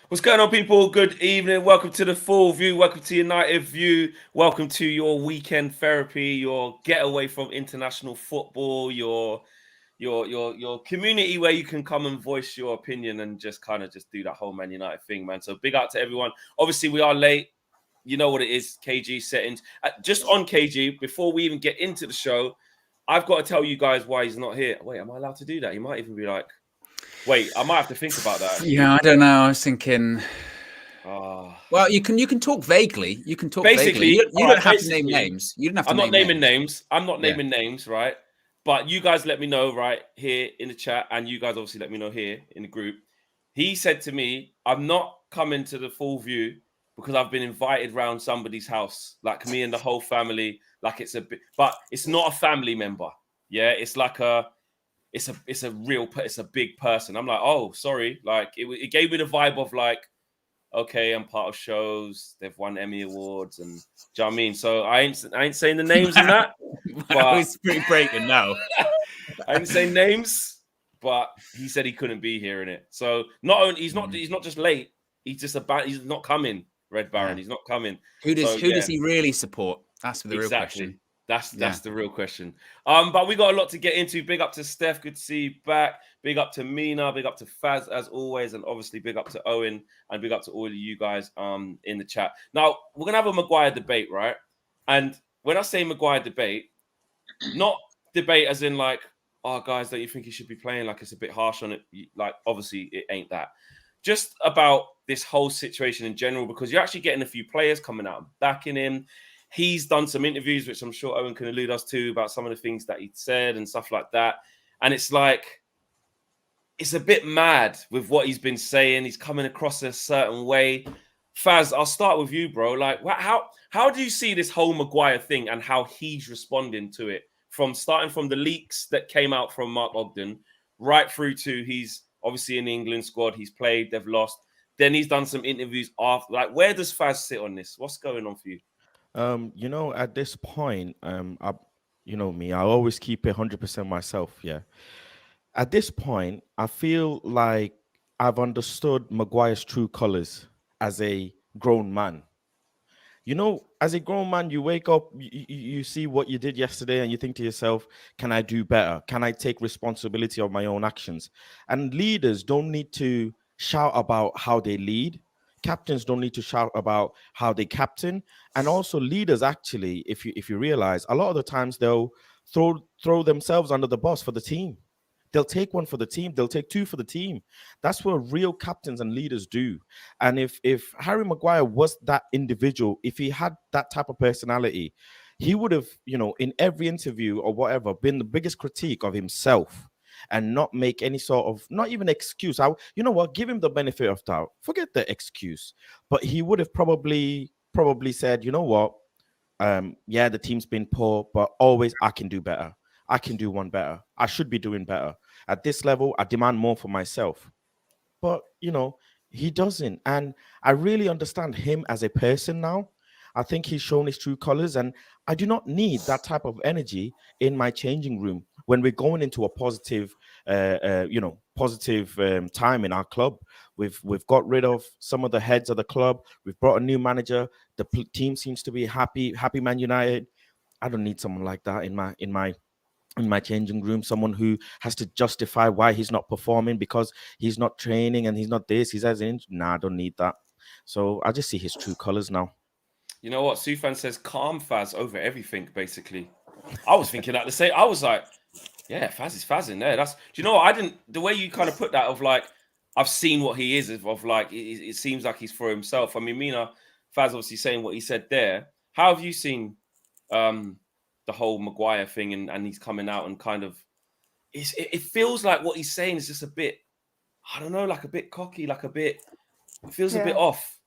What's going on, people? Good evening. Welcome to the Full View. Welcome to United View. Welcome to your weekend therapy, your getaway from international football, your community where you can come and voice your opinion and just kind of just do that whole Man United thing, man. So big out to everyone. Obviously, we are late. You know what it is, KG settings. Just on KG, before we even get into the show, I've got to tell you guys why he's not here. Wait, am I allowed to do that? He might even be like, wait, I might have to think about that. Actually. Yeah, I don't know. I was thinking. Oh. Well, you can talk vaguely. You can talk Basically, vaguely. You don't have to basically, name names. You don't have to I'm not name naming names. I'm not Yeah. naming names, right? But you guys let me know right here in the chat, and you guys obviously let me know here in the group. He said to me, "I'm not coming to the Full View because I've been invited round somebody's house, like me and the whole family. Like it's a bit, but it's not a family member. Yeah, it's like it's a big person. I'm like, oh, sorry. Like it gave me the vibe of like, okay, I'm part of shows. They've won Emmy awards, and do you know what I mean? So I ain't saying the names and that, but it's pretty breaking now. I ain't saying names. But he said he couldn't be here in it. So not only he's not just late. He's just he's not coming. Red Baron, he's not coming. Who does he really support? That's the real question. That's the real question. But we got a lot to get into. Big up to Steph, good to see you back. Big up to Mina, big up to Faz as always, and obviously big up to Owen, and big up to all of you guys in the chat. Now we're gonna have a Maguire debate, right? And when I say Maguire debate, not debate as in like, oh guys, don't you think he should be playing? Like it's a bit harsh on it. Like obviously it ain't that. Just about this whole situation in general, because you're actually getting a few players coming out and backing him. He's done some interviews, which I'm sure Owen can allude us to, about some of the things that he'd said and stuff like that. And it's like, it's a bit mad with what he's been saying. He's coming across a certain way. Faz, I'll start with you, bro. Like, how do you see this whole Maguire thing and how he's responding to it? Starting from the leaks that came out from Mark Ogden, right through to he's obviously in the England squad. He's played, they've lost. Then he's done some interviews after. Like, where does Faz sit on this? What's going on for you? At this point, you know me, I always keep it 100% myself. Yeah. At this point, I feel like I've understood Maguire's true colors as a grown man. You know, as a grown man, you wake up, you see what you did yesterday, and you think to yourself, can I do better? Can I take responsibility of my own actions? And leaders don't need to shout about how they lead. Captains don't need to shout about how they captain. And also leaders, actually, if you realize, a lot of the times they'll throw themselves under the bus for the team. They'll take one for the team. They'll take two for the team. That's what real captains and leaders do. And if Harry Maguire was that individual, if he had that type of personality, he would have, in every interview or whatever, been the biggest critique of himself and not make any sort of, not even excuse. You know what? Give him the benefit of doubt. Forget the excuse. But he would have probably said, you know what? Yeah, the team's been poor, but always I can do better. I can do one better. I should be doing better. At this level, I demand more for myself. But, he doesn't. And I really understand him as a person now. I think he's shown his true colors. And I do not need that type of energy in my changing room when we're going into a positive, time in our club. We've got rid of some of the heads of the club. We've brought a new manager. The team seems to be happy Man United. I don't need someone like that in my changing room, someone who has to justify why he's not performing because he's not training and he's not this, he's as in. Nah, I don't need that. So I just see his true colors now. You know what? Sufan says calm Faz over everything, basically. I was thinking that the same. I was like, yeah, Faz is Faz in there. Do you know what? The way you kind of put that of like, I've seen what he is, of like, it seems like he's for himself. I mean, Mina, Faz obviously saying what he said there. How have you seen the whole Maguire thing and he's coming out and kind of, it feels like what he's saying is just a bit, I don't know, like a bit cocky, it feels a bit off.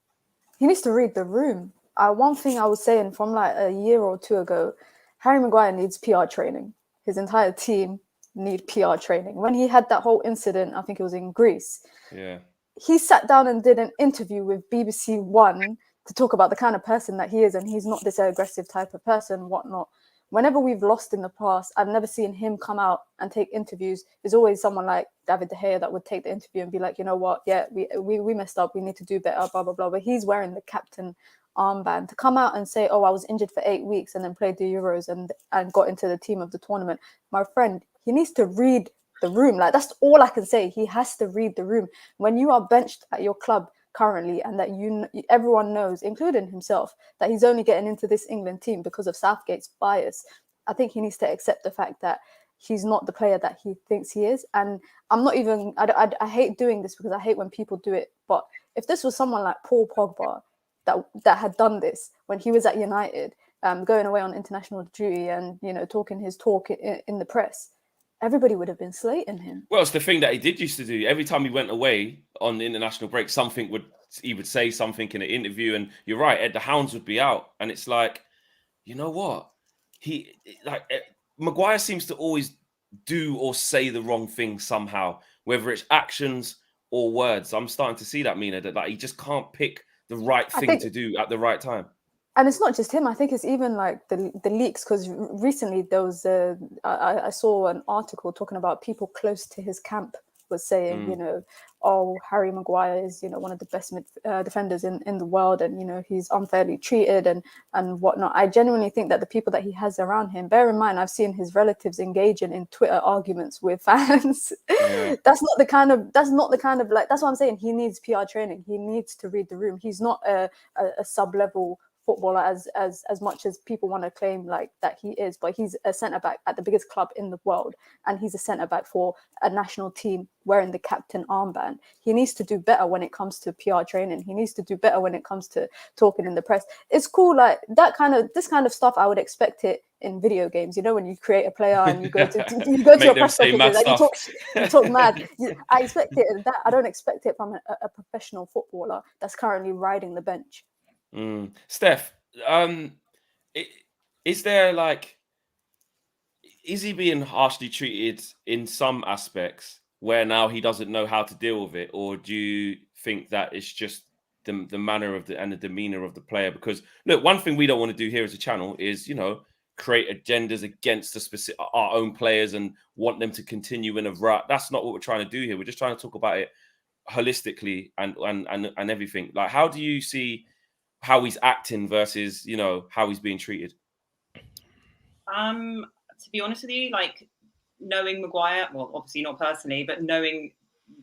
He needs to read the room. One thing I was saying from like a year or two ago, Harry Maguire needs PR training. His entire team need PR training. When he had that whole incident, I think it was in Greece. Yeah. He sat down and did an interview with BBC One to talk about the kind of person that he is, and he's not this aggressive type of person, whatnot. whenever we've lost in the past, I've never seen him come out and take interviews. There's always someone like David De Gea that would take the interview and be like, you know what, yeah, we messed up, we need to do better, blah, blah, blah. But he's wearing the captain armband. To come out and say, oh, I was injured for 8 weeks and then played the Euros and got into the team of the tournament. My friend, he needs to read the room. Like, that's all I can say. He has to read the room. When you are benched at your club currently, and that everyone knows, including himself, that he's only getting into this England team because of Southgate's bias, I think he needs to accept the fact that he's not the player that he thinks he is. And I'm not even, I hate doing this because I hate when people do it, but if this was someone like Paul Pogba that had done this when he was at United, going away on international duty and, you know, talking his talk in the press, everybody would have been slating him. Well, it's the thing that he did used to do. Every time he went away on the international break, he would say something in an interview, and you're right, Ed, the hounds would be out. And it's like, you know what? Maguire seems to always do or say the wrong thing somehow, whether it's actions or words. I'm starting to see that, Mina, that he just can't pick the right thing to do at the right time. And it's not just him. I think it's even like the leaks, because recently there was I saw an article talking about people close to his camp was saying, you know, oh, Harry Maguire is, you know, one of the best defenders in the world, and, you know, he's unfairly treated and whatnot. I genuinely think that the people that he has around him, bear in mind, I've seen his relatives engaging in Twitter arguments with fans. Yeah. That's not the kind of like, that's what I'm saying. He needs PR training. He needs to read the room. He's not a sub-level footballer as much as people want to claim like that he is, but he's a centre-back at the biggest club in the world, and he's a centre-back for a national team wearing the captain armband. He needs to do better when it comes to PR training. He needs to do better when it comes to talking in the press. It's cool, like this kind of stuff I would expect it in video games, you know, when you create a player and you go to your press conferences and you talk mad. I expect it that. I don't expect it from a professional footballer that's currently riding the bench. Steph, is he being harshly treated in some aspects where now he doesn't know how to deal with it, or do you think that it's just the manner of the demeanor of the player? Because look, one thing we don't want to do here as a channel is, you know, create agendas against our own players and want them to continue in a rut. That's not what we're trying to do here. We're just trying to talk about it holistically and everything. Like, how do you see how he's acting versus, you know, how he's being treated? To be honest with you, like, knowing Maguire, well, obviously not personally, but knowing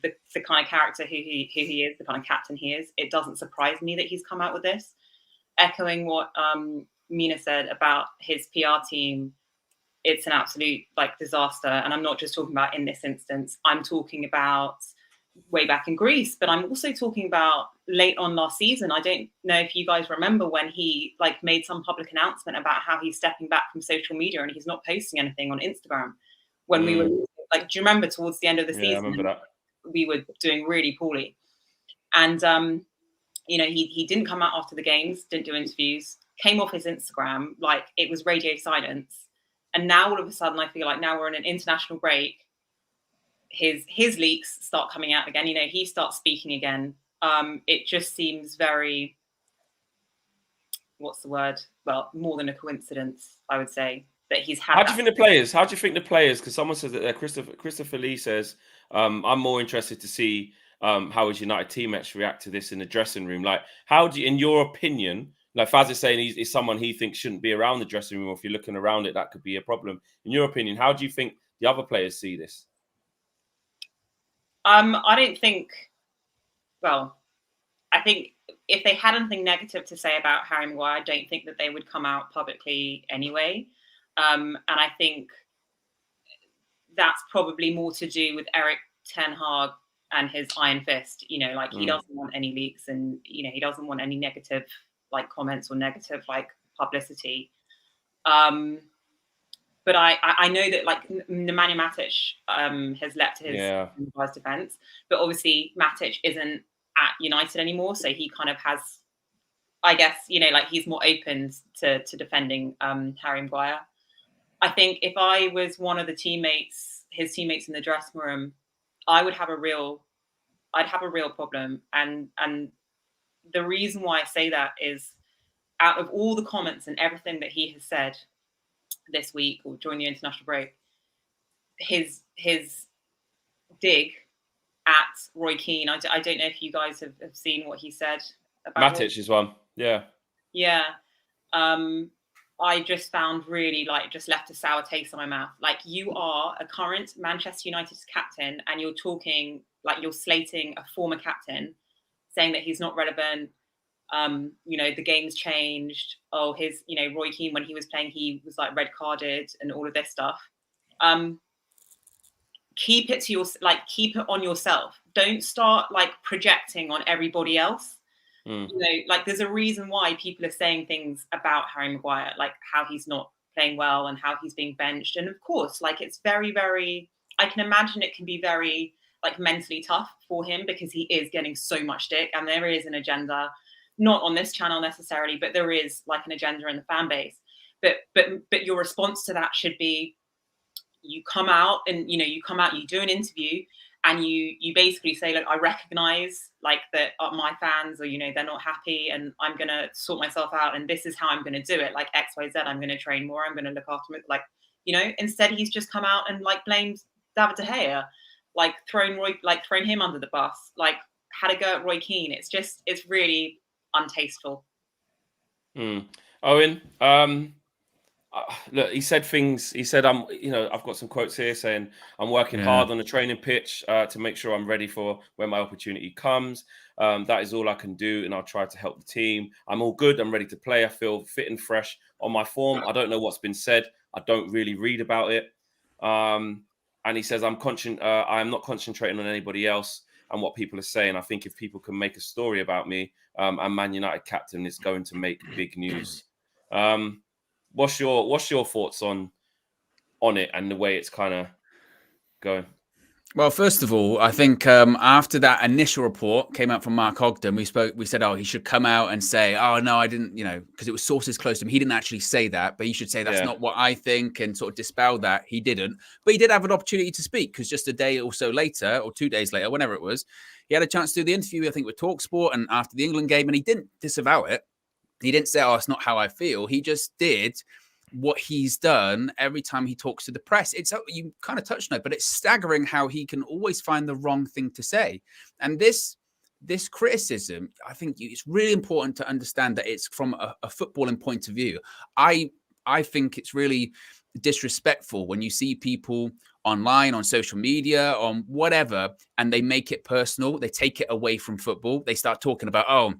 the kind of character who he is, the kind of captain he is, it doesn't surprise me that he's come out with this. Echoing what Mina said about his PR team, it's an absolute like disaster. And I'm not just talking about in this instance. I'm talking about way back in Greece, but I'm also talking about late on last season. I don't know if you guys remember when he like made some public announcement about how he's stepping back from social media and he's not posting anything on Instagram. When we were like, do you remember towards the end of the season? I remember that. We were doing really poorly. And, you know, he didn't come out after the games, didn't do interviews, came off his Instagram, like it was radio silence. And now all of a sudden, I feel like now we're in an international break. His leaks start coming out again. You know, he starts speaking again. It just seems very, what's the word? Well, more than a coincidence, I would say, that he's had. How do you think the players? Because someone says that Christopher Lee says, I'm more interested to see how his United teammates react to this in the dressing room. Like, how do you, in your opinion, like Faz is saying, he's someone he thinks shouldn't be around the dressing room, or if you're looking around it, that could be a problem. In your opinion, how do you think the other players see this? I don't think, well, I think if they had anything negative to say about Harry Maguire, I don't think that they would come out publicly anyway. And I think that's probably more to do with Erik ten Hag and his iron fist. You know, like he doesn't want any leaks, and, you know, he doesn't want any negative like comments or negative like publicity. But I know that like Nemanja Matic has leapt to his defense, but obviously Matic isn't at United anymore, so he kind of has, I guess, you know, like he's more open to defending Harry Maguire. I think if I was one of his teammates in the dressing room, I'd have a real problem. And the reason why I say that is, out of all the comments and everything that he has said, this week or during the international break, his dig at Roy Keane. I don't know if you guys have seen what he said about Matic's one. Yeah. Yeah. I just found really just left a sour taste in my mouth. Like, you are a current Manchester United's captain and you're talking you're slating a former captain, saying that he's not relevant. The game's changed. Oh, Roy Keane, when he was playing, he was red carded and all of this stuff. Keep it to keep it on yourself. Don't start projecting on everybody else. There's a reason why people are saying things about Harry Maguire, how he's not playing well and how he's being benched. And of course, it's very, very, I can imagine it can be very mentally tough for him because he is getting so much stick, and there is an agenda, not on this channel necessarily, but there is an agenda in the fan base. But your response to that should be, you come out and you do an interview and you basically say, look, I recognize that my fans are, they're not happy and I'm going to sort myself out and this is how I'm going to do it. X, Y, Z, I'm going to train more. I'm going to look after it. Instead he's just come out and blamed David De Gea, thrown him under the bus, had a go at Roy Keane. It's really untasteful. Owen, look, he said things. He said, I've got some quotes here saying I'm working hard on the training pitch to make sure I'm ready for when my opportunity comes. That is all I can do, and I'll try to help the team. I'm all good. I'm ready to play. I feel fit and fresh on my form. I don't know what's been said. I don't really read about it. And he says, I'm not concentrating on anybody else and what people are saying. I think if people can make a story about me, and Man United captain is going to make big news. What's your thoughts on it and the way it's kind of going? Well, first of all, I think after that initial report came out from Mark Ogden, we said, he should come out and say, oh, no, I didn't, because it was sources close to him. He didn't actually say that, but he should say that's not what I think and sort of dispel that. He didn't, but he did have an opportunity to speak because just a day or so later or 2 days later, whenever it was, he had a chance to do the interview, I think, with TalkSport and after the England game, and he didn't disavow it. He didn't say, oh, it's not how I feel. He just did what he's done every time he talks to the press. You kind of touched on it, but it's staggering how he can always find the wrong thing to say. And this criticism, I think it's really important to understand that it's from a footballing point of view. I think it's really disrespectful when you see people online, on social media, on whatever, and they make it personal. They take it away from football. They start talking about,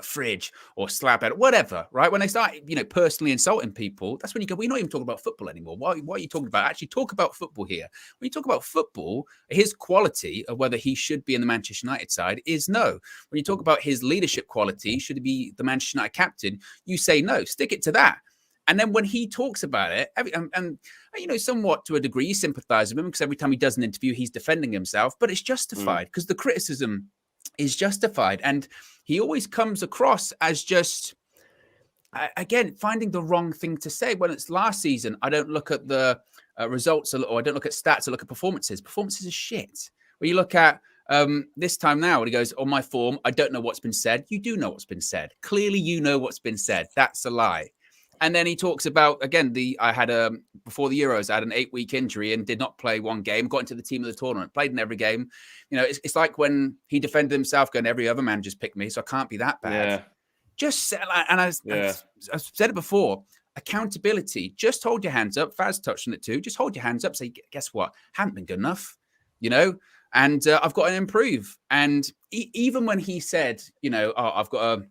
fridge or slap at it, whatever, right? When they start, personally insulting people, that's when you go, we're not even talking about football anymore. What are you talking about? Actually talk about football here. When you talk about football, his quality of whether he should be in the Manchester United side is no. When you talk about his leadership quality, should he be the Manchester United captain? You say no, stick it to that. And then when he talks about it, somewhat to a degree, you sympathize with him because every time he does an interview, he's defending himself, but it's justified because the criticism is justified. And he always comes across as just, again, finding the wrong thing to say. When it's last season, I don't look at the results or I don't look at stats, I look at performances. Performances are shit. When you look at this time now, when he goes, on my form, I don't know what's been said. You do know what's been said. Clearly, you know what's been said. That's a lie. And then he talks about, again, before the Euros, I had an 8-week injury and did not play one game, got into the team of the tournament, played in every game. It's like when he defended himself going, every other man just picked me, so I can't be that bad. Yeah. Just, and I've said it before, accountability, just hold your hands up. Faz touched on it too. Just hold your hands up. Say, guess what? Haven't been good enough, and I've got to improve. And even when he said, I've got to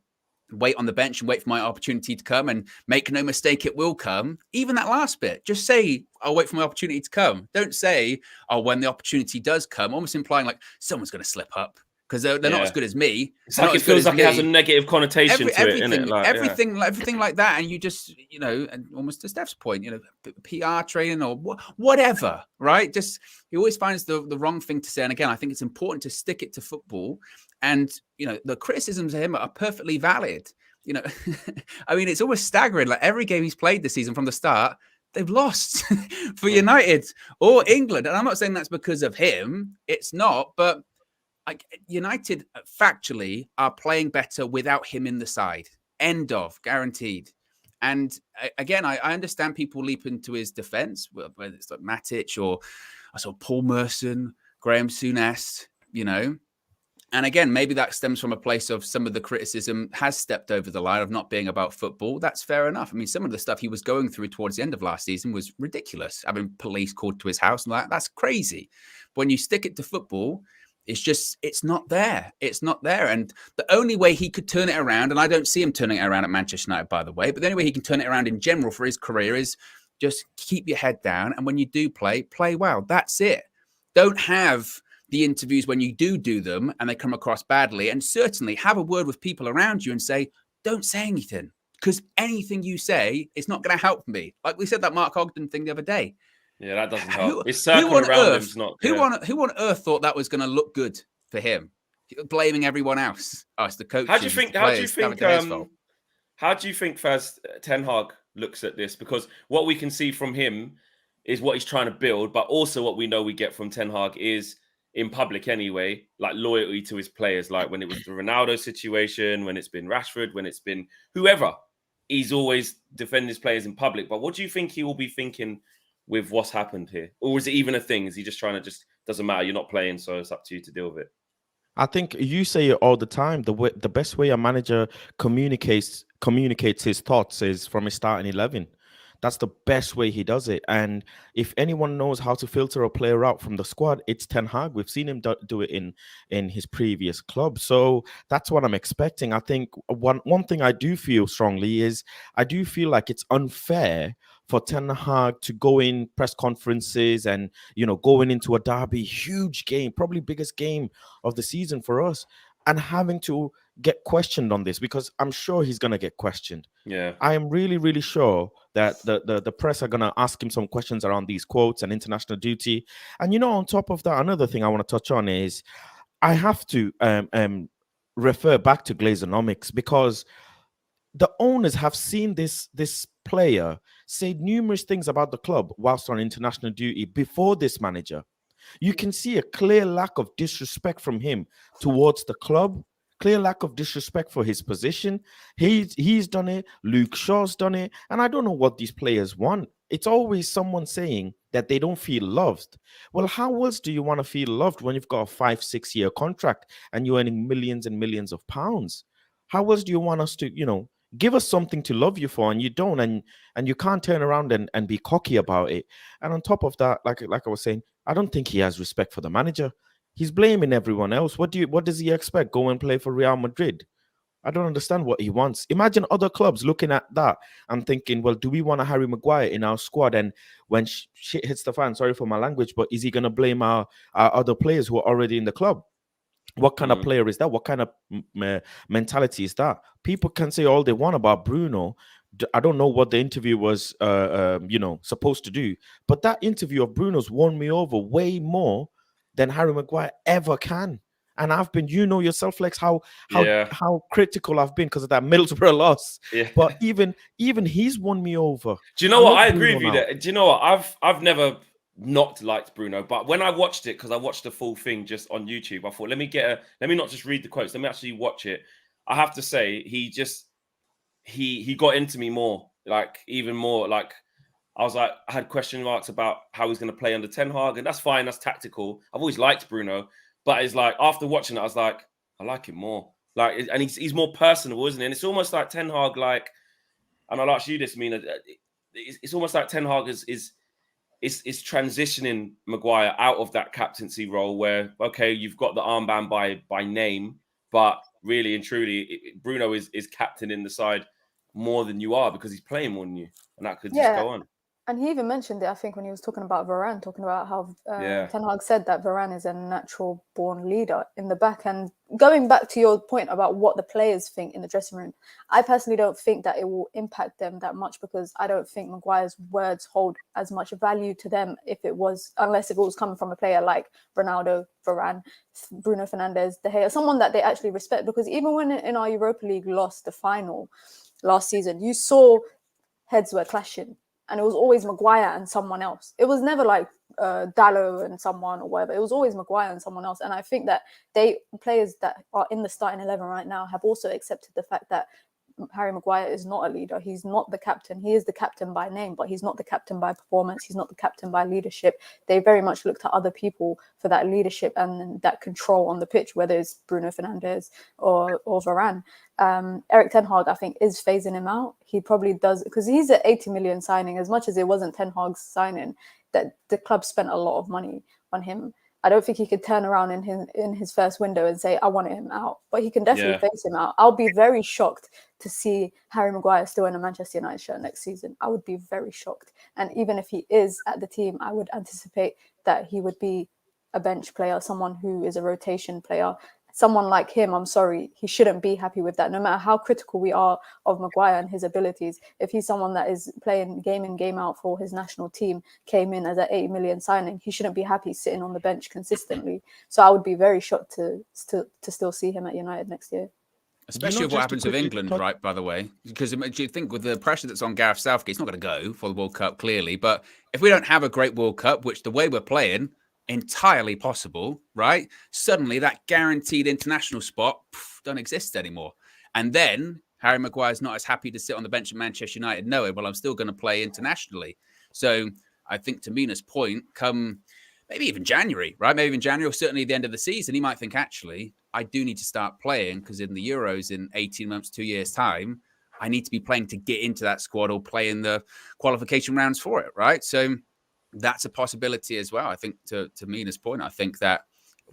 wait on the bench and wait for my opportunity to come, and make no mistake, it will come. Even that last bit, just say, I'll wait for my opportunity to come. Don't say, when the opportunity does come, almost implying like someone's going to slip up because they're not as good as me. It's like it feels like it has a negative connotation to it, innit? Everything like that. And you just, and almost to Steph's point, PR training or whatever, right? Just, he always finds the wrong thing to say. And again, I think it's important to stick it to football. And, the criticisms of him are perfectly valid. I mean, it's almost staggering. Like every game he's played this season from the start, they've lost for United or England. And I'm not saying that's because of him. It's not. But United factually are playing better without him in the side. End of, guaranteed. And again, I understand people leap into his defense, whether it's like Matic or I saw Paul Merson, Graham Souness, you know. And again, maybe that stems from a place of some of the criticism has stepped over the line of not being about football. That's fair enough. I mean, some of the stuff he was going through towards the end of last season was ridiculous. Having police called to his house and that's crazy. But when you stick it to football, it's not there. It's not there. And the only way he could turn it around, and I don't see him turning it around at Manchester United, by the way, but the only way he can turn it around in general for his career is just keep your head down. And when you do play well. That's it. Don't have the interviews when you do them and they come across badly. And certainly have a word with people around you and say, don't say anything, because anything you say is not going to help me. Like we said that Mark Ogden thing the other day. Yeah, that doesn't help. His circle around him's not. Who on earth thought that was going to look good for him? Blaming everyone else. Oh, it's the coach. How do you think Faz Ten Hag looks at this? Because what we can see from him is what he's trying to build, but also what we know we get from Ten Hag is, in public anyway, like loyalty to his players. Like when it was the Ronaldo situation, when it's been Rashford, when it's been whoever, he's always defending his players in public. But what do you think he will be thinking with what's happened here? Or is it even a thing? Is he just trying to doesn't matter, you're not playing, so it's up to you to deal with it? I think you say it all the time. The best way a manager communicates his thoughts is from his starting 11. That's the best way he does it. And if anyone knows how to filter a player out from the squad, it's Ten Hag. We've seen him do it in his previous club. So that's what I'm expecting. I think one thing I do feel strongly is I do feel like it's unfair for Ten Hag to go in press conferences and, going into a derby, huge game, probably biggest game of the season for us, and having to get questioned on this, because I'm sure he's going to get questioned. Yeah, I am really, really sure that the press are going to ask him some questions around these quotes and international duty. And, on top of that, another thing I want to touch on is I have to refer back to Glazonomics, because the owners have seen this player say numerous things about the club whilst on international duty before this manager. You can see a clear lack of disrespect from him towards the club, clear lack of disrespect for his position. He's done it. Luke Shaw's done it. And I don't know what these players want. It's always someone saying that they don't feel loved. Well, how else do you want to feel loved when you've got a 5-6 year contract and you're earning millions and millions of pounds? How else do you want us to, give us something to love you for, and you don't, and you can't turn around and be cocky about it. And on top of that, like I was saying, I don't think he has respect for the manager. He's blaming everyone else. What does he expect? Go and play for Real Madrid? I don't understand what he wants. Imagine other clubs looking at that and thinking, well, do we want a Harry Maguire in our squad? And when shit hits the fan, sorry for my language, but is he going to blame our other players who are already in the club? What kind of player is that? What kind of mentality is that? People can say all they want about Bruno. I don't know what the interview was, supposed to do. But that interview of Bruno's won me over way more than Harry Maguire ever can. And I've been, yourself, Lex, how critical I've been because of that Middlesbrough loss. Yeah. But even he's won me over. Do you know what? I agree with you there. Do you know what? I've never not liked Bruno, but when I watched it, because I watched the full thing just on YouTube, I thought, let me not just read the quotes, let me actually watch it. I have to say, he got into me more, like even more. Like I was like, I had question marks about how he's going to play under Ten Hag, and that's fine, that's tactical. I've always liked Bruno, but it's like after watching it, I was like, I like him more. Like, and he's more personable, isn't he? And it's almost like Ten Hag, like, and I'll ask you this, Mina. It's almost like Ten Hag is transitioning Maguire out of that captaincy role where, okay, you've got the armband by name, but really and truly, Bruno is captain in the side more than you are because he's playing more than you. And that could just go on. And he even mentioned it, I think, when he was talking about Varane, talking about how Ten Hag said that Varane is a natural-born leader in the back. And going back to your point about what the players think in the dressing room, I personally don't think that it will impact them that much, because I don't think Maguire's words hold as much value to them unless it was coming from a player like Ronaldo, Varane, Bruno Fernandes, De Gea, someone that they actually respect. Because even when in our Europa League lost the final last season, you saw heads were clashing. And it was always Maguire and someone else. It was never like Dalot and someone or whatever. It was always Maguire and someone else. And I think that players that are in the starting 11 right now have also accepted the fact that Harry Maguire is not a leader. He's not the captain. He is the captain by name, but he's not the captain by performance. He's not the captain by leadership. They very much look to other people for that leadership and that control on the pitch, whether it's Bruno Fernandes or Varane. Erik Ten Hag, I think, is phasing him out. He probably does, because he's an 80 million signing. As much as it wasn't Ten Hag's signing, that the club spent a lot of money on him. I don't think he could turn around in his first window and say, I want him out. But he can definitely phase him out. I'll be very shocked to see Harry Maguire still in a Manchester United shirt next season. I would be very shocked. And even if he is at the team, I would anticipate that he would be a bench player, someone who is a rotation player. Someone like him, I'm sorry, he shouldn't be happy with that. No matter how critical we are of Maguire and his abilities, if he's someone that is playing game in, game out for his national team, came in as an 80 million signing, he shouldn't be happy sitting on the bench consistently. So I would be very shocked to still see him at United next year. Especially with what happens with England, right, by the way. Because do you think with the pressure that's on Gareth Southgate, he's not going to go for the World Cup, clearly. But if we don't have a great World Cup, which the way we're playing, entirely possible, right? Suddenly that guaranteed international spot don't exist anymore. And then Harry Maguire's not as happy to sit on the bench at Manchester United knowing, well, I'm still going to play internationally. So I think to Mina's point, come maybe even January, right? Maybe even January or certainly the end of the season, he might think, actually, I do need to start playing because in the Euros in 18 months, 2 years time, I need to be playing to get into that squad or play in the qualification rounds for it, right? So that's a possibility as well. I think to Mina's point, I think that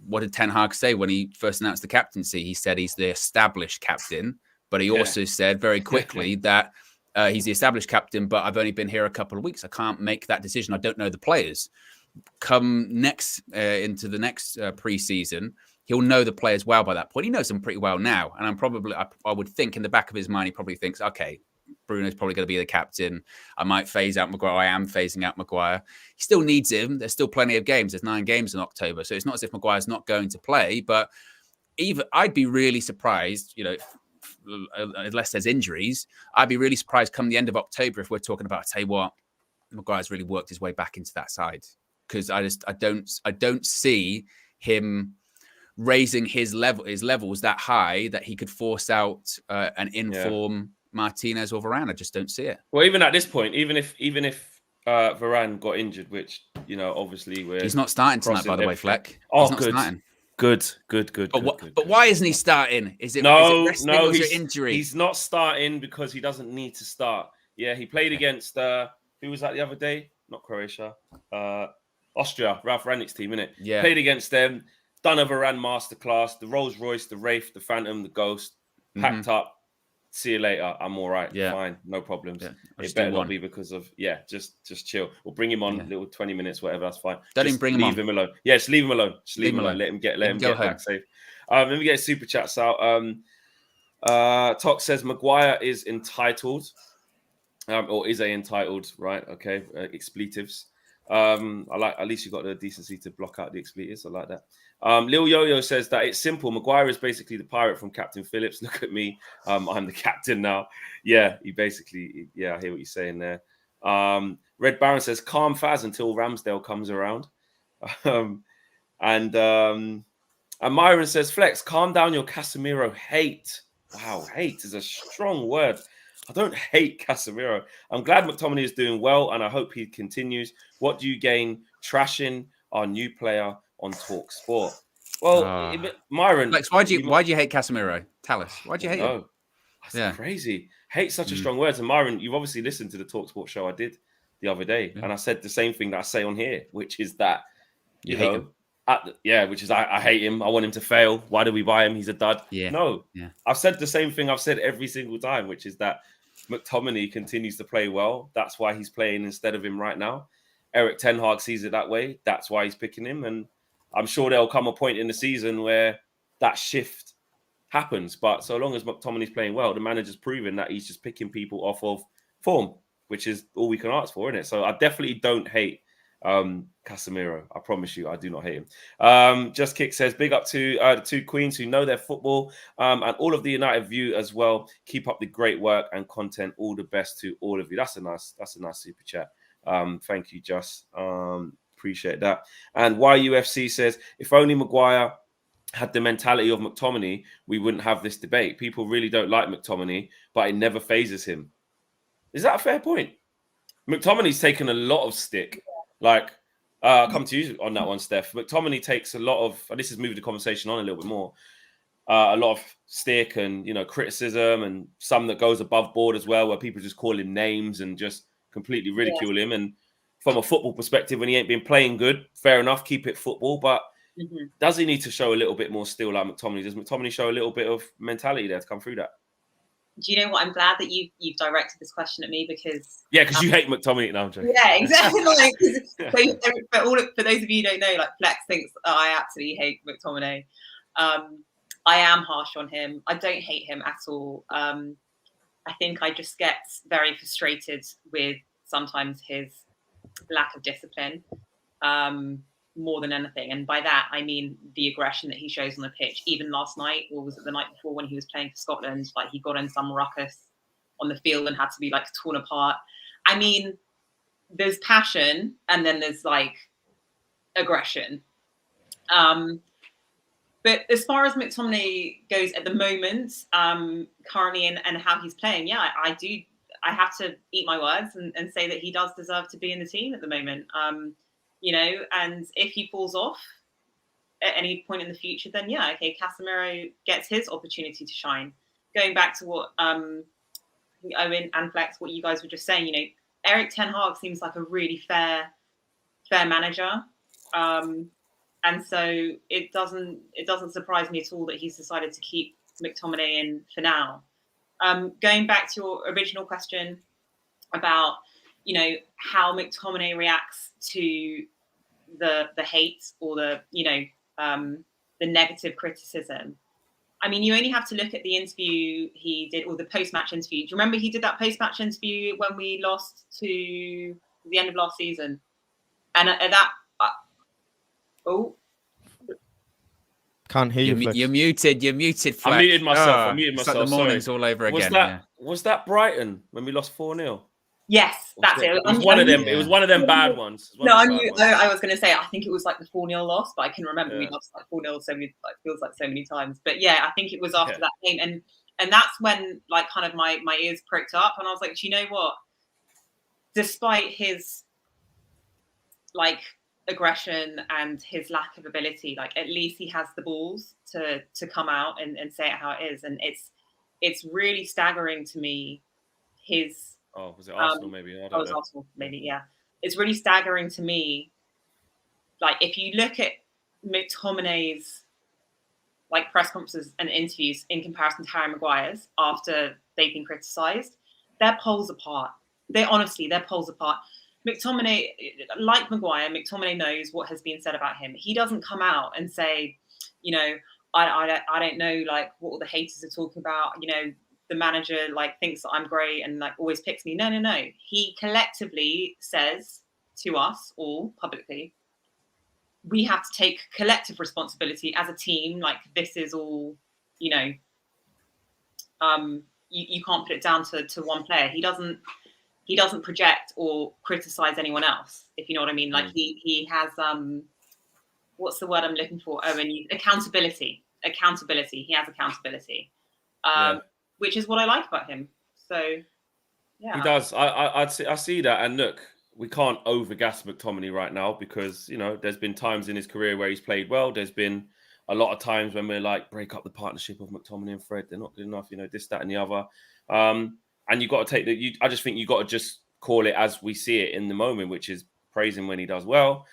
what did Ten Hag say when he first announced the captaincy? He said he's the established captain, but he also said very quickly that he's the established captain, but I've only been here a couple of weeks. I can't make that decision. I don't know the players. Come next into the next pre-season, he'll know the players well by that point. He knows them pretty well now. And I would think in the back of his mind, he probably thinks, okay, Bruno's probably going to be the captain. I might phase out Maguire. I am phasing out Maguire. He still needs him. There's still plenty of games. There's 9 games in October. So it's not as if Maguire's not going to play. But even I'd be really surprised, unless there's injuries, I'd be really surprised come the end of October if we're talking about, I tell you what, Maguire's really worked his way back into that side. Because I don't see him raising his levels that high that he could force out an inform Martinez or Varane. I just don't see it. Well, even at this point, even if Varane got injured, which obviously he's not starting tonight, by the way, Fleck. Oh, he's not good. Starting. Good. But why isn't he starting? Is it resting or is it injury? He's not starting because he doesn't need to start. Yeah, he played against who was that the other day? Not Croatia, Austria. Ralph Rangnick's team, innit? Yeah, played against them. Done a Varane masterclass. The Rolls Royce, the Wraith, the Phantom, the Ghost. Packed up. See you later. I'm all right. Yeah. Fine. No problems. Yeah. It better not be because of, just chill. We'll bring him on little 20 minutes, whatever. That's fine. Don't even bring him on. Leave him alone. Yeah, just leave him alone. Just leave him alone. Let him get back safe. Let me get super chats out. Tox says Maguire is entitled. Or is entitled, right? Okay. Expletives. At least you got the decency to block out the expletives. I like that. Lil Yo-Yo says that it's simple. Maguire is basically the pirate from Captain Phillips. Look at me. I'm the captain now. Yeah, I hear what you're saying there. Red Baron says, calm Faz until Ramsdale comes around. And Myron says, Flex, calm down your Casemiro hate. Wow, hate is a strong word. I don't hate Casemiro. I'm glad McTominay is doing well, and I hope he continues. What do you gain trashing our new player on Talk Sport? Well, Myron, Lex, why do you hate Casemiro? Tell us. Why do you hate him? That's crazy. Hate such a strong word. And Myron, you've obviously listened to the Talk Sport show I did the other day, and I said the same thing that I say on here, which is that you hate him. I hate him. I want him to fail. Why do we buy him? He's a dud. I've said the same thing I've said every single time, which is that McTominay continues to play well. That's why he's playing instead of him right now. Erik Ten Hag sees it that way. That's why he's picking him. And I'm sure there'll come a point in the season where that shift happens. But so long as McTominay's playing well, the manager's proven that he's just picking people off of form, which is all we can ask for, isn't it? So I definitely don't hate Casemiro. I promise you, I do not hate him. Just Kick says, big up to the two queens who know their football and all of the United view as well. Keep up the great work and content. All the best to all of you. That's a nice super chat. Thank you, Just. Appreciate that. And YUFC says, if only Maguire had the mentality of McTominay, we wouldn't have this debate. People really don't like McTominay, but it never phases him. Is that a fair point? McTominay's taken a lot of stick. Like, I'll come to you on that one, Steph. McTominay takes a lot of, and this has moved the conversation on a little bit more, a lot of stick and, you know, criticism, and some that goes above board as well, where people just call him names and just completely ridicule him. And from a football perspective, when he ain't been playing good, fair enough, keep it football. But does he need to show a little bit more still like McTominay? Does McTominay show a little bit of mentality there to come through that? Do you know what? I'm glad that you've directed this question at me, because because you hate McTominay. No, I'm joking. Yeah, exactly. Like, for those of you who don't know, like, Flex thinks I absolutely hate McTominay. I am harsh on him. I don't hate him at all. I think I just get very frustrated with sometimes his lack of discipline, more than anything. And by that, I mean the aggression that he shows on the pitch. Even last night, or was it the night before, when he was playing for Scotland, like, he got in some ruckus on the field and had to be, like, torn apart. I mean, there's passion and then there's, like, aggression. But as far as McTominay goes at the moment, currently, and how he's playing, I have to eat my words and say that he does deserve to be in the team at the moment. You know, and if he falls off at any point in the future, then okay, Casemiro gets his opportunity to shine. Going back to what Owen and Flex, what you guys were just saying, you know, Erik ten Hag seems like a really fair manager. And so it doesn't surprise me at all that he's decided to keep McTominay in for now. Going back to your original question about, you know, how McTominay reacts to the hate or the negative criticism. I mean, you only have to look at the interview he did, or the post-match interview. Do you remember he did that post-match interview when we lost to the end of last season? And at that, can't hear you. You're muted. You're muted. Flex. I muted myself. It's like the mornings all over again. Was that Brighton when we lost 4-0? Yes, that's it. It was one of them. It was one of them bad ones. I was going to say, I think it was like the 4-0 loss, but I can remember we lost like 4-0 so many, like, feels like so many times. But I think it was after that game, and that's when, like, kind of my ears pricked up, and I was like, do you know what? Despite his, like, aggression and his lack of ability, like, at least he has the balls to come out and say it how it is, and it's really staggering to me. His was it Arsenal? Maybe I don't know. Was Arsenal? Maybe, yeah. It's really staggering to me. Like, if you look at McTominay's, like, press conferences and interviews in comparison to Harry Maguire's after they've been criticised, they're poles apart. They're poles apart. McTominay, like Maguire, McTominay knows what has been said about him. He doesn't come out and say, you know, I don't know, like, what all the haters are talking about. You know, the manager, like, thinks that I'm great and, like, always picks me. No. He collectively says to us all publicly, we have to take collective responsibility as a team. Like, this is all, you know, you can't put it down to one player. He doesn't project or criticize anyone else, if you know what I mean. Like, he has, what's the word I'm looking for, Owen? Accountability. He has accountability, which is what I like about him. So, yeah. He does. I see that. And look, we can't overgas McTominay right now because, you know, there's been times in his career where he's played well. There's been a lot of times when we're like, break up the partnership of McTominay and Fred. They're not good enough, you know, this, that, and the other. And you got to take I just think you got to just call it as we see it in the moment, which is praise him when he does well.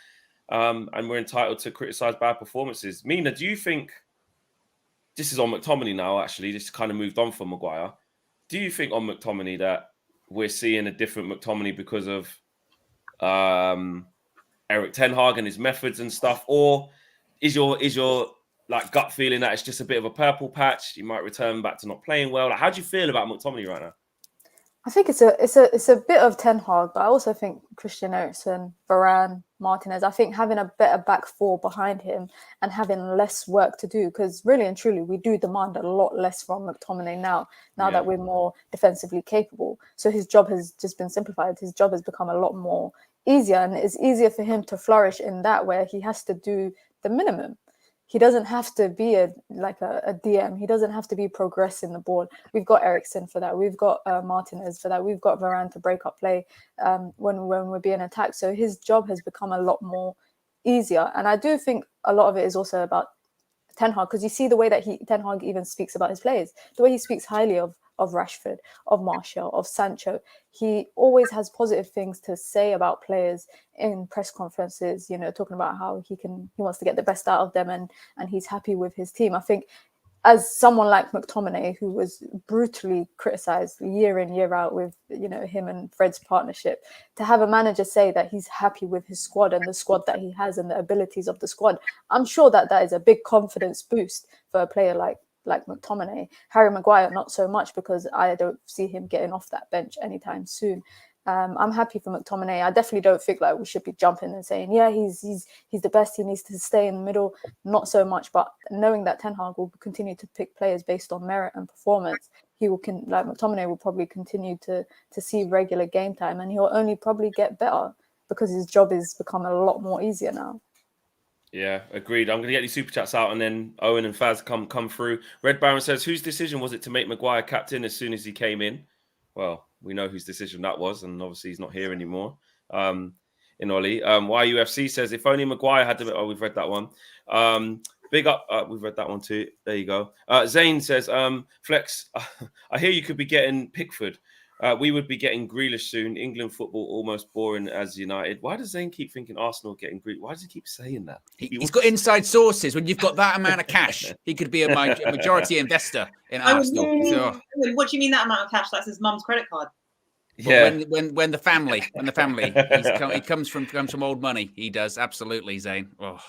And we're entitled to criticize bad performances. Mina, do you think, this is on McTominay now, actually, this kind of moved on from Maguire. Do you think on McTominay that we're seeing a different McTominay because of Erik ten Hag and his methods and stuff? Or is your like gut feeling that it's just a bit of a purple patch? You might return back to not playing well. Like, how do you feel about McTominay right now? I think it's a bit of Ten Hag, but I also think Christian Eriksen, Varane, Martinez, I think having a better back four behind him and having less work to do, because really and truly we do demand a lot less from McTominay now that we're more defensively capable. So his job has just been simplified. His job has become a lot more easier, and it's easier for him to flourish in that, where he has to do the minimum. he doesn't have to be a DM. He doesn't have to be progressing the ball. We've got Eriksen for that. We've got Martinez for that. We've got Varane to break up play when we're being attacked. So his job has become a lot more easier. And I do think a lot of it is also about Ten Hag, because you see the way that Ten Hag even speaks about his players, the way he speaks highly of Rashford, of Martial, of Sancho. He always has positive things to say about players in press conferences, you know, talking about how he wants to get the best out of them and he's happy with his team. I think as someone like Mctominay, who was brutally criticised year in, year out with, you know, him and Fred's partnership, to have a manager say that he's happy with his squad and the squad that he has and the abilities of the squad, I'm sure that is a big confidence boost for a player like Mctominay. Harry Maguire, not so much, because I don't see him getting off that bench anytime soon. I'm happy for McTominay. I definitely don't think like we should be jumping and saying, yeah, he's the best. He needs to stay in the middle. Not so much, but knowing that Ten Hag will continue to pick players based on merit and performance, McTominay will probably continue to see regular game time, and he'll only probably get better because his job is become a lot more easier now. Yeah, agreed. I'm going to get these super chats out, and then Owen and Faz come through. Red Baron says, whose decision was it to make Maguire captain as soon as he came in? Well, we know whose decision that was, and obviously he's not here anymore. In Ollie, YUFC says, if only Maguire had to... Oh, we've read that one. Big up. We've read that one too. There you go. Zane says, Flex, I hear you could be getting Pickford. We would be getting Grealish soon. England football almost boring as United. Why does Zane keep thinking Arsenal getting Grealish? Why does he keep saying that? He's got inside sources. When you've got that amount of cash, he could be a majority investor in Arsenal. What do you mean that amount of cash? That's his mum's credit card. Yeah. When the family, he comes from old money. He does, absolutely, Zane. Oh.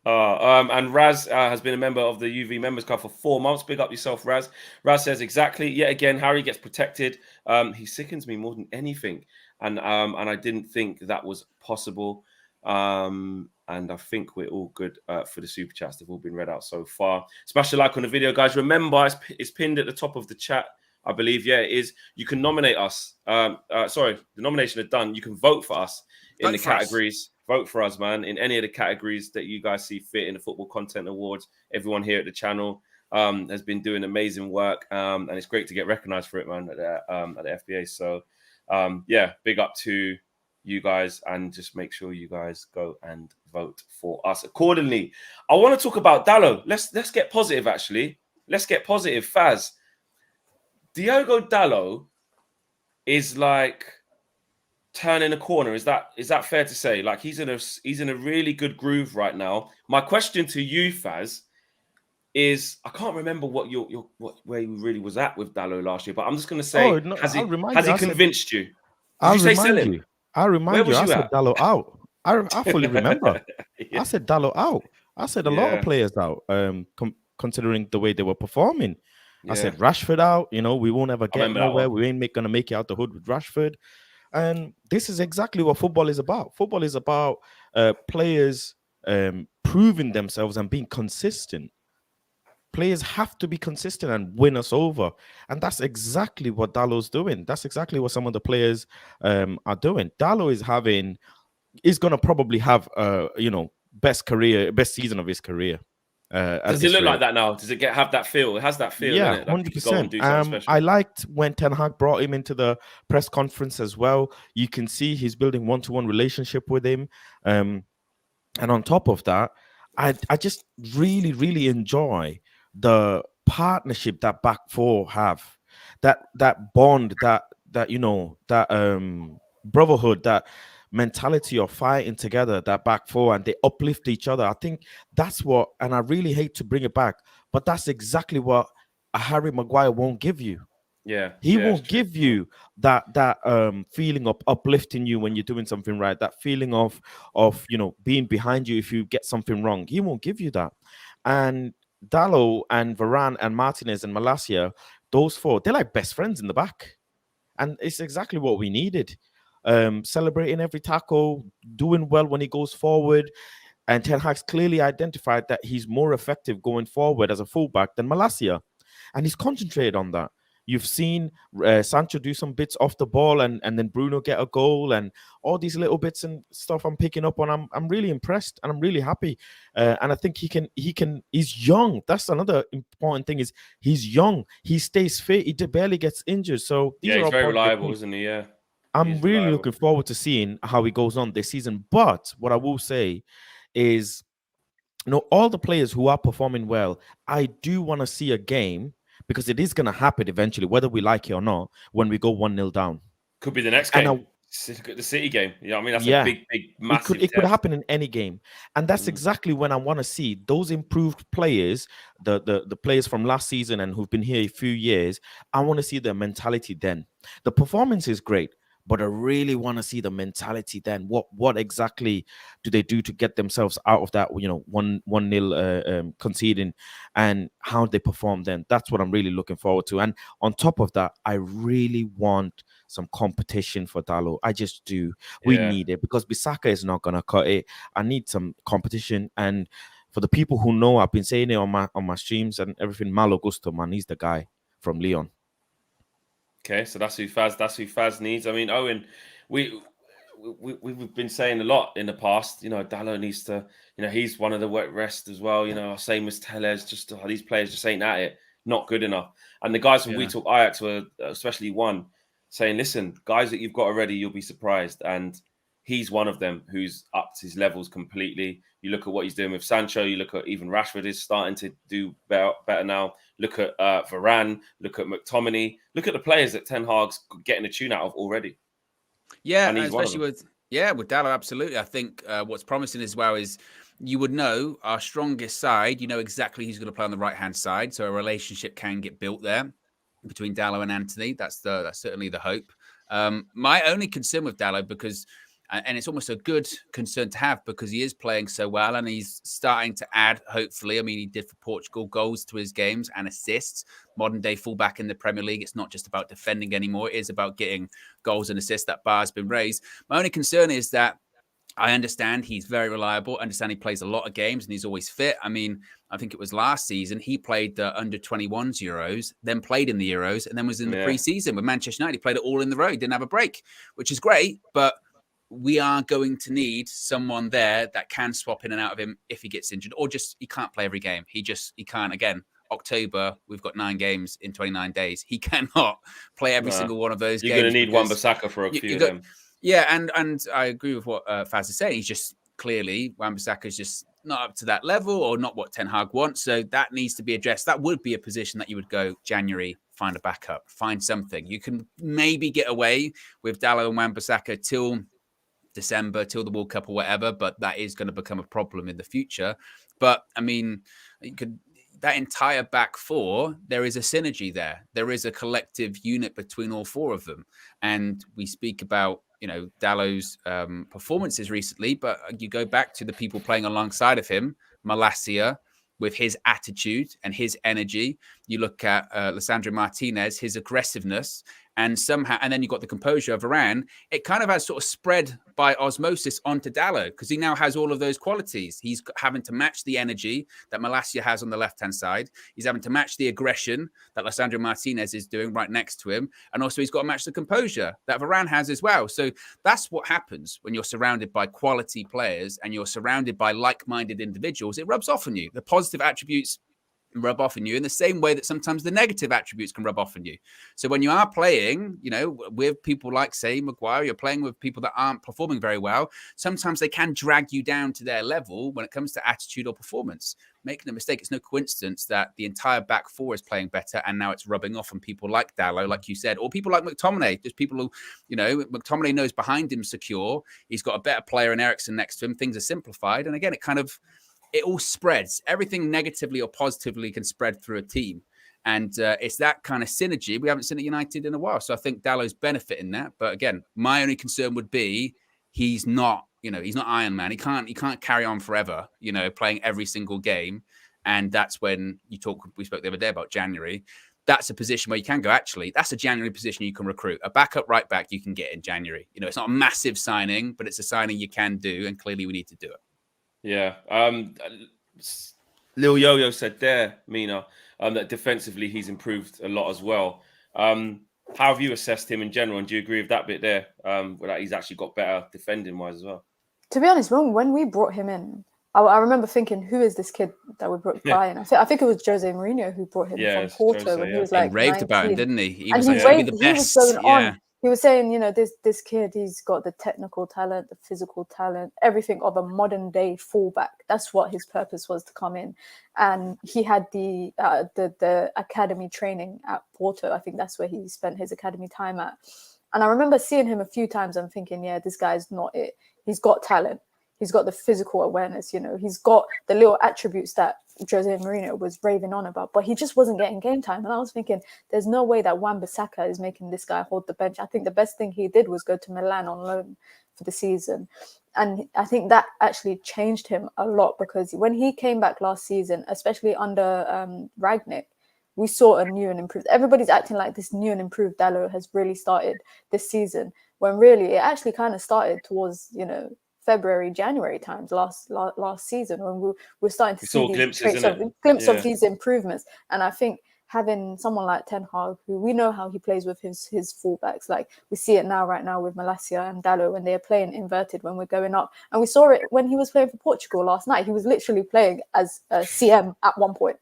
And Raz has been a member of the UV Members Club for 4 months. Big up yourself, Raz. Raz says, exactly. Yet again, Harry gets protected. He sickens me more than anything. And I didn't think that was possible. And I think we're all good for the super chats. They've all been read out so far. Smash a like on the video, guys. Remember, it's pinned at the top of the chat, I believe. Yeah, it is. You can nominate us. The nomination is done. You can vote for us in the categories. Vote for us, man, in any of the categories that you guys see fit in the Football Content Awards. Everyone here at the channel has been doing amazing work, and it's great to get recognized for it, man, at the FBA. So, yeah, big up to you guys, and just make sure you guys go and vote for us accordingly. I want to talk about Dalot. Let's get positive, actually. Let's get positive. Faz, Diogo Dalot is like turning a corner. Is that fair to say? Like he's in a really good groove right now. My question to you, Faz, is I can't remember where you really was at with Dalot last year, but I'm just going to say, has he convinced you? Did you say sell him? I'll remind you. I said Dalot out. I fully remember. Yeah. I said Dalot out. I said a lot of players out. Considering the way they were performing, I said Rashford out. You know, we won't ever get nowhere. We ain't going to make it out the hood with Rashford. And this is exactly what football is about. Football is about players proving themselves and being consistent. Players have to be consistent and win us over. And that's exactly what Dalot's doing. That's exactly what some of the players are doing. Dalot is going to probably have, best season of his career. Does it look like that now? Does it have that feel? It has that feel. Yeah, 100%. I liked when Ten Hag brought him into the press conference as well. You can see he's building one-to-one relationship with him. And on top of that, I just really, really enjoy the partnership that back four have. That bond, that brotherhood, that mentality of fighting together, that back four, and they uplift each other. I think that's what, and I really hate to bring it back, but that's exactly what a Harry Maguire won't give you. Yeah, he won't give you that feeling of uplifting you when you're doing something right. That feeling of being behind you if you get something wrong. He won't give you that. And Dalot and Varane and Martinez and Malacia, those four, they're like best friends in the back, and it's exactly what we needed. Celebrating every tackle, doing well when he goes forward. And Ten Hag's clearly identified that he's more effective going forward as a fullback than Malacia. And he's concentrated on that. You've seen Sancho do some bits off the ball, and then Bruno get a goal, and all these little bits and stuff I'm picking up on. I'm really impressed, and I'm really happy. And I think he's young. That's another important thing, is he's young. He stays fit. He barely gets injured. So these are he's all very positive reliable, things. isn't he? Yeah. I'm really looking forward to seeing how he goes on this season. But what I will say is, all the players who are performing well, I do want to see a game, because it is going to happen eventually, whether we like it or not, when we go 1-0 down. Could be the next game. The City game. I mean, that's a big, massive It could happen in any game. And that's exactly when I want to see those improved players, the players from last season and who've been here a few years. I want to see their mentality then. The performance is great, but I really want to see the mentality then. What exactly do they do to get themselves out of that, 1-0 conceding, and how they perform then? That's what I'm really looking forward to. And on top of that, I really want some competition for Dalot. I just do. We need it, because Bissaka is not gonna cut it. I need some competition. And for the people who know, I've been saying it on my streams and everything. Malo Gusto, man, he's the guy from Lyon. Okay, so that's who Faz needs. I mean, Owen, we've been saying a lot in the past. Dalot needs to. He's one of the wet rest as well. Same as Tellez. Just these players just ain't at it. Not good enough. And the guys from We Talk Ajax were, especially one, saying, "Listen, guys that you've got already, you'll be surprised." And he's one of them who's upped his levels completely. You look at what he's doing with Sancho. You look at even Rashford is starting to do better now. Look at Varane. Look at McTominay. Look at the players that Ten Hag's getting a tune out of already. Yeah, and especially with Dalot, absolutely. I think what's promising as well is, you would know our strongest side. You know exactly who's going to play on the right-hand side, so a relationship can get built there between Dalot and Anthony. That's certainly the hope. My only concern with Dalot, and it's almost a good concern to have, because he is playing so well and he's starting to add, hopefully. I mean, he did for Portugal, goals to his games and assists. Modern day fullback in the Premier League. It's not just about defending anymore. It is about getting goals and assists. That bar has been raised. My only concern is that I understand he's very reliable. I understand he plays a lot of games and he's always fit. I mean, I think it was last season, he played the under-21s Euros, then played in the Euros, and then was in the pre-season with Manchester United. He played it all in the row. He didn't have a break, which is great. But we are going to need someone there that can swap in and out of him if he gets injured, or just he can't play every game. He can't. Again, October, we've got 9 games in 29 days. He cannot play every single one of those games. You're going to need Wan-Bissaka for a few of them. Yeah, and I agree with what Faz is saying. He's just clearly, Wan-Bissaka is just not up to that level, or not what Ten Hag wants. So that needs to be addressed. That would be a position that you would go January, find a backup, find something. You can maybe get away with Dalot and Wan-Bissaka till December, till the World Cup or whatever, but that is going to become a problem in the future. But I mean, that entire back four, there is a synergy there. There is a collective unit between all 4 of them. And we speak about, Dalot's performances recently, but you go back to the people playing alongside of him, Malacia, with his attitude and his energy. You look at Lisandro Martinez, his aggressiveness, and then you've got the composure of Varane. It kind of has sort of spread by osmosis onto Dalot, because he now has all of those qualities. He's having to match the energy that Malacia has on the left-hand side. He's having to match the aggression that Lisandro Martinez is doing right next to him. And also he's got to match the composure that Varane has as well. So that's what happens when you're surrounded by quality players and you're surrounded by like-minded individuals. It rubs off on you. The positive attributes rub off on you in the same way that sometimes the negative attributes can rub off on you. So when you are playing, with people like, say, Maguire, you're playing with people that aren't performing very well, sometimes they can drag you down to their level when it comes to attitude or performance. Making a mistake, it's no coincidence that the entire back 4 is playing better, and now it's rubbing off on people like Dalot, like you said, or people like McTominay. There's people who, McTominay knows behind him secure. He's got a better player in Eriksen next to him. Things are simplified. And again, it all spreads. Everything negatively or positively can spread through a team. And it's that kind of synergy we haven't seen at United in a while. So I think Dalot's benefiting that. But again, my only concern would be he's not Iron Man. He can't carry on forever, playing every single game. And that's when we spoke the other day about January. That's a position where you can go, actually, that's a January position you can recruit. A backup right back you can get in January. It's not a massive signing, but it's a signing you can do. And clearly we need to do it. Yeah. Lil Yo-Yo said there, Mina, that defensively he's improved a lot as well. How have you assessed him in general? And do you agree with that bit there? That he's actually got better defending wise as well. To be honest, when we brought him in, I remember thinking, who is this kid that we brought Bayern? I think it was Jose Mourinho who brought him from Porto when he was like he raved 19. about him, didn't he? He and was he like, raved, the he best. was going on. He was saying, you know, this kid, he's got the technical talent, the physical talent, everything of a modern day fullback. That's what his purpose was, to come in. And he had the academy training at Porto. I think that's where he spent his academy time at. And I remember seeing him a few times and thinking, yeah, this guy's not it. He's got talent. He's got the physical awareness, you know. He's got the little attributes that Jose Mourinho was raving on about, but he just wasn't getting game time. And I was thinking, there's no way that Wan-Bissaka is making this guy hold the bench. I think the best thing he did was go to Milan on loan for the season. And I think that actually changed him a lot, because when he came back last season, especially under Rangnick, we saw a new and improved. Everybody's acting like this new and improved Dalot has really started this season, when really it actually kind of started towards, you know, February, January times last season, when we're starting to see these glimpses of these improvements. And I think having someone like Ten Hag, who we know how he plays with his fullbacks, like we see it right now with Malacia and Dalot when they're playing inverted when we're going up. And we saw it when he was playing for Portugal last night. He was literally playing as a CM at one point.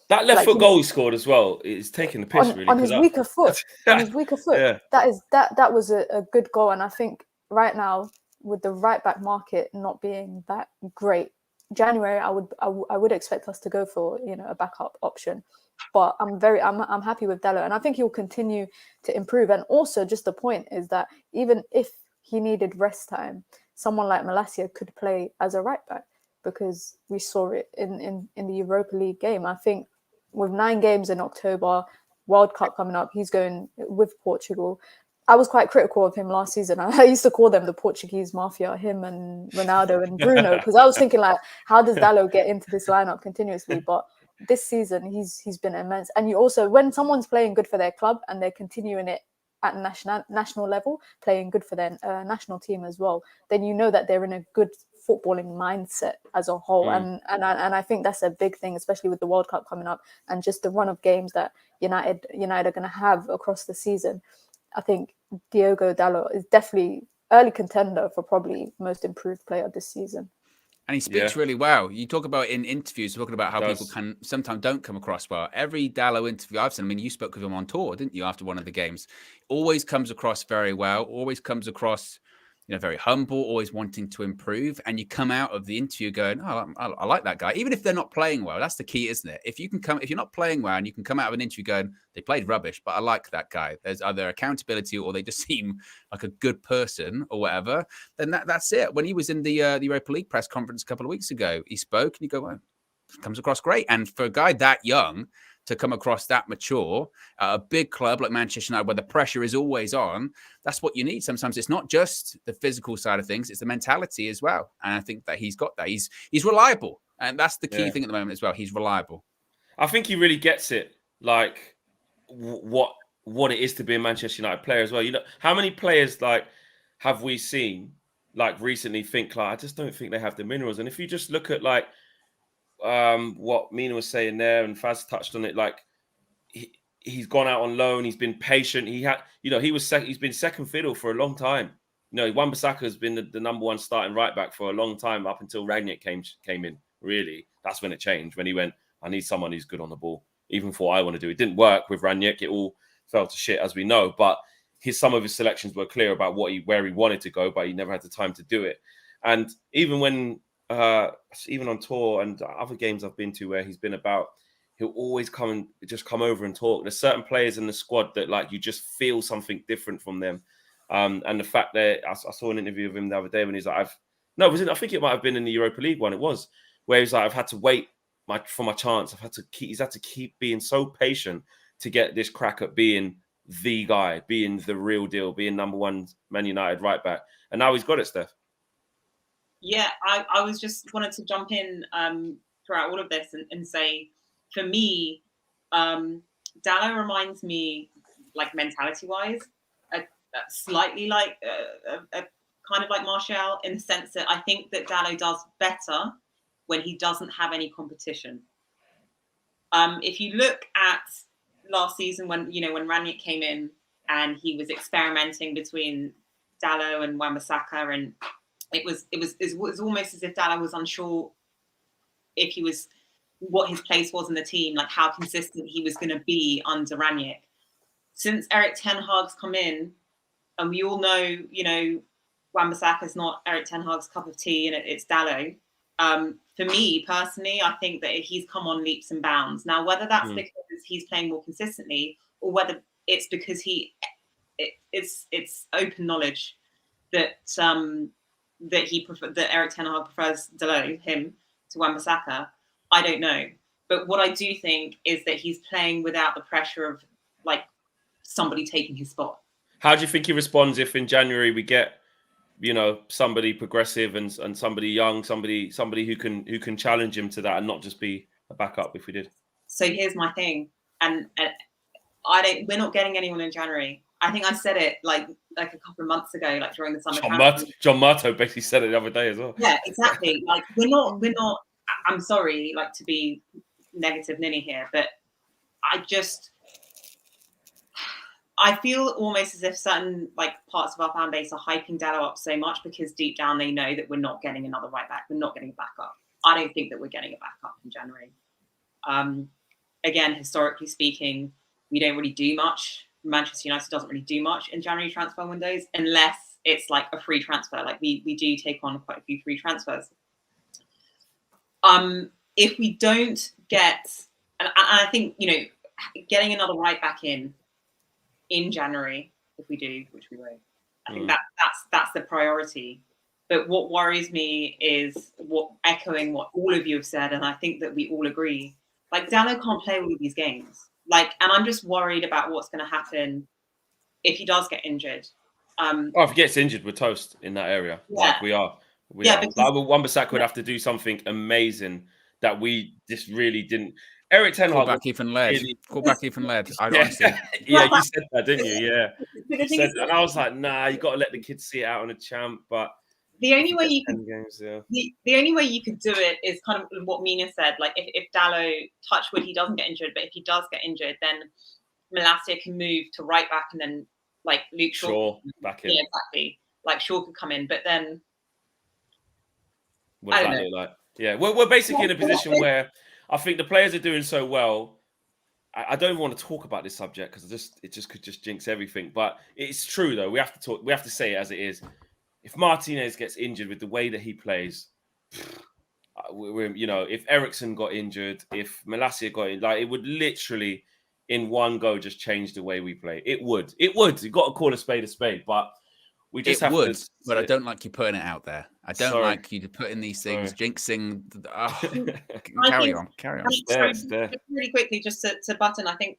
That left foot goal he scored as well is taking the piss really. On his weaker foot. On his weaker foot. Yeah. That was a good goal. And I think right now, with the right back market not being that great, January I would expect us to go for, you know, a backup option. But I'm happy with Dalot, and I think he'll continue to improve. And also, just the point is that even if he needed rest time, someone like Malacia could play as a right back, because we saw it in the Europa League game. I think with 9 games in October, World Cup coming up, he's going with Portugal. I was quite critical of him last season. I used to call them the Portuguese mafia, him and Ronaldo and Bruno, because I was thinking, like, how does Dalot get into this lineup continuously? But this season, he's been immense. And you also, when someone's playing good for their club and they're continuing it at national level, playing good for their national team as well, then you know that they're in a good footballing mindset as a whole. And I think that's a big thing, especially with the World Cup coming up and just the run of games that United are going to have across the season. I think Diogo Dalot is definitely early contender for probably most improved player this season. And he speaks really well. You talk about in interviews, talking about how people can sometimes don't come across well. Every Dalot interview I've seen, I mean, you spoke with him on tour, didn't you, after one of the games? Always comes across very well, always comes across, you know, very humble, always wanting to improve. And you come out of the interview going, oh, I like that guy. Even if they're not playing well, that's the key, isn't it? If you're not playing well and you can come out of an interview going, they played rubbish, but I like that guy. There's either accountability or they just seem like a good person or whatever. Then that's it. When he was in the Europa League press conference a couple of weeks ago, he spoke and you go, well, comes across great. And for a guy that young to come across that mature, a big club like Manchester United, where the pressure is always on, that's what you need. Sometimes it's not just the physical side of things, it's the mentality as well. And I think that he's got that. He's reliable. And that's the key thing at the moment as well. He's reliable. I think he really gets it, like what it is to be a Manchester United player as well. You know, how many players like have we seen like recently think like, I just don't think they have the minerals. And if you just look at like what Mina was saying there, and Faz touched on it, like he's gone out on loan, he's been patient. He had, you know, he's been second fiddle for a long time. You know, Wan-Bissaka has been the number one starting right back for a long time, up until Rangnick came in. Really, that's when it changed. When he went, I need someone who's good on the ball, even for what I want to do. It didn't work with Rangnick. It all fell to shit, as we know. But some of his selections were clear about where he wanted to go, but he never had the time to do it. And even when even on tour and other games I've been to where he's been about, he'll always come over and talk. There's certain players in the squad that like you just feel something different from them. And the fact that I saw an interview of him the other day when he's like, I think it might have been in the Europa League one. It was where he's like, I've had to wait for my chance. He's had to keep being so patient to get this crack at being the guy, being the real deal, being number one Man United right back. And now he's got it, Steph. Yeah, I was just wanted to jump in throughout all of this and say, for me, Dalot reminds me, like mentality-wise, slightly like a kind of like Martial, in the sense that I think that Dalot does better when he doesn't have any competition. If you look at last season when Ranić came in and he was experimenting between Dalot and Wan-Bissaka, and it was almost as if Dalot was unsure if he was what his place was in the team, like how consistent he was going to be under Ranić. Since Erik ten Hag's come in, and we all know, Wan-Bissaka is not Erik ten Hag's cup of tea, and it's Dalot. For me personally, I think that he's come on leaps and bounds. Now, whether that's because he's playing more consistently, or whether it's because it's open knowledge that that Erik ten Hag prefers Dalot, him, to Wan-Bissaka, I don't know. But what I do think is that he's playing without the pressure of like somebody taking his spot. How do you think he responds if in January we get, somebody progressive and somebody young, somebody who can challenge him to that and not just be a backup if we did? So here's my thing, and we're not getting anyone in January. I think I said it like a couple of months ago, like during the summer. John Marto basically said it the other day as well. Yeah, exactly. Like we're not. I'm sorry, like to be negative ninny here, but I feel almost as if certain like parts of our fan base are hyping Dalot up so much because deep down they know that we're not getting another right back. We're not getting a backup. I don't think that we're getting a backup in January. Again, historically speaking, we don't really do much. Manchester United doesn't really do much in January transfer windows unless it's like a free transfer. Like we do take on quite a few free transfers. If we don't get, and I think, getting another right back in January, if we do, which we won't, I think that's the priority. But what worries me is echoing what all of you have said, and I think that we all agree, like Dalot can't play all of these games. And I'm just worried about what's going to happen if he does get injured. If he gets injured, we're toast in that area. Yeah. Like we are. Because Wan-Bissaka would have to do something amazing that we just really didn't. Erik ten Hag. Call back Ethan Laird. Yeah, you said that, didn't you? Yeah. And I was like, nah, you got to let the kids see it out on a champ. But the only way you could the only way you could do it is kind of what Mina said. Like if Dalot, touch wood, he doesn't get injured, but if he does get injured, then Malacia can move to right back, and then like Luke Shaw back in. Yeah, exactly. Like Shaw could come in, but then what does that look like? Yeah, we're basically in a position where I think the players are doing so well. I don't even want to talk about this subject because it just could jinx everything. But it's true though. We have to talk. We have to say it as it is. If Martinez gets injured with the way that he plays, if Eriksen got injured, if Malacia got injured, it would literally in one go just change the way we play. It would. You've got to call a spade, but we just have to. But I don't like you putting it out there. I don't like you to put in these things, jinxing. Carry on. Really quickly, just to button, I think,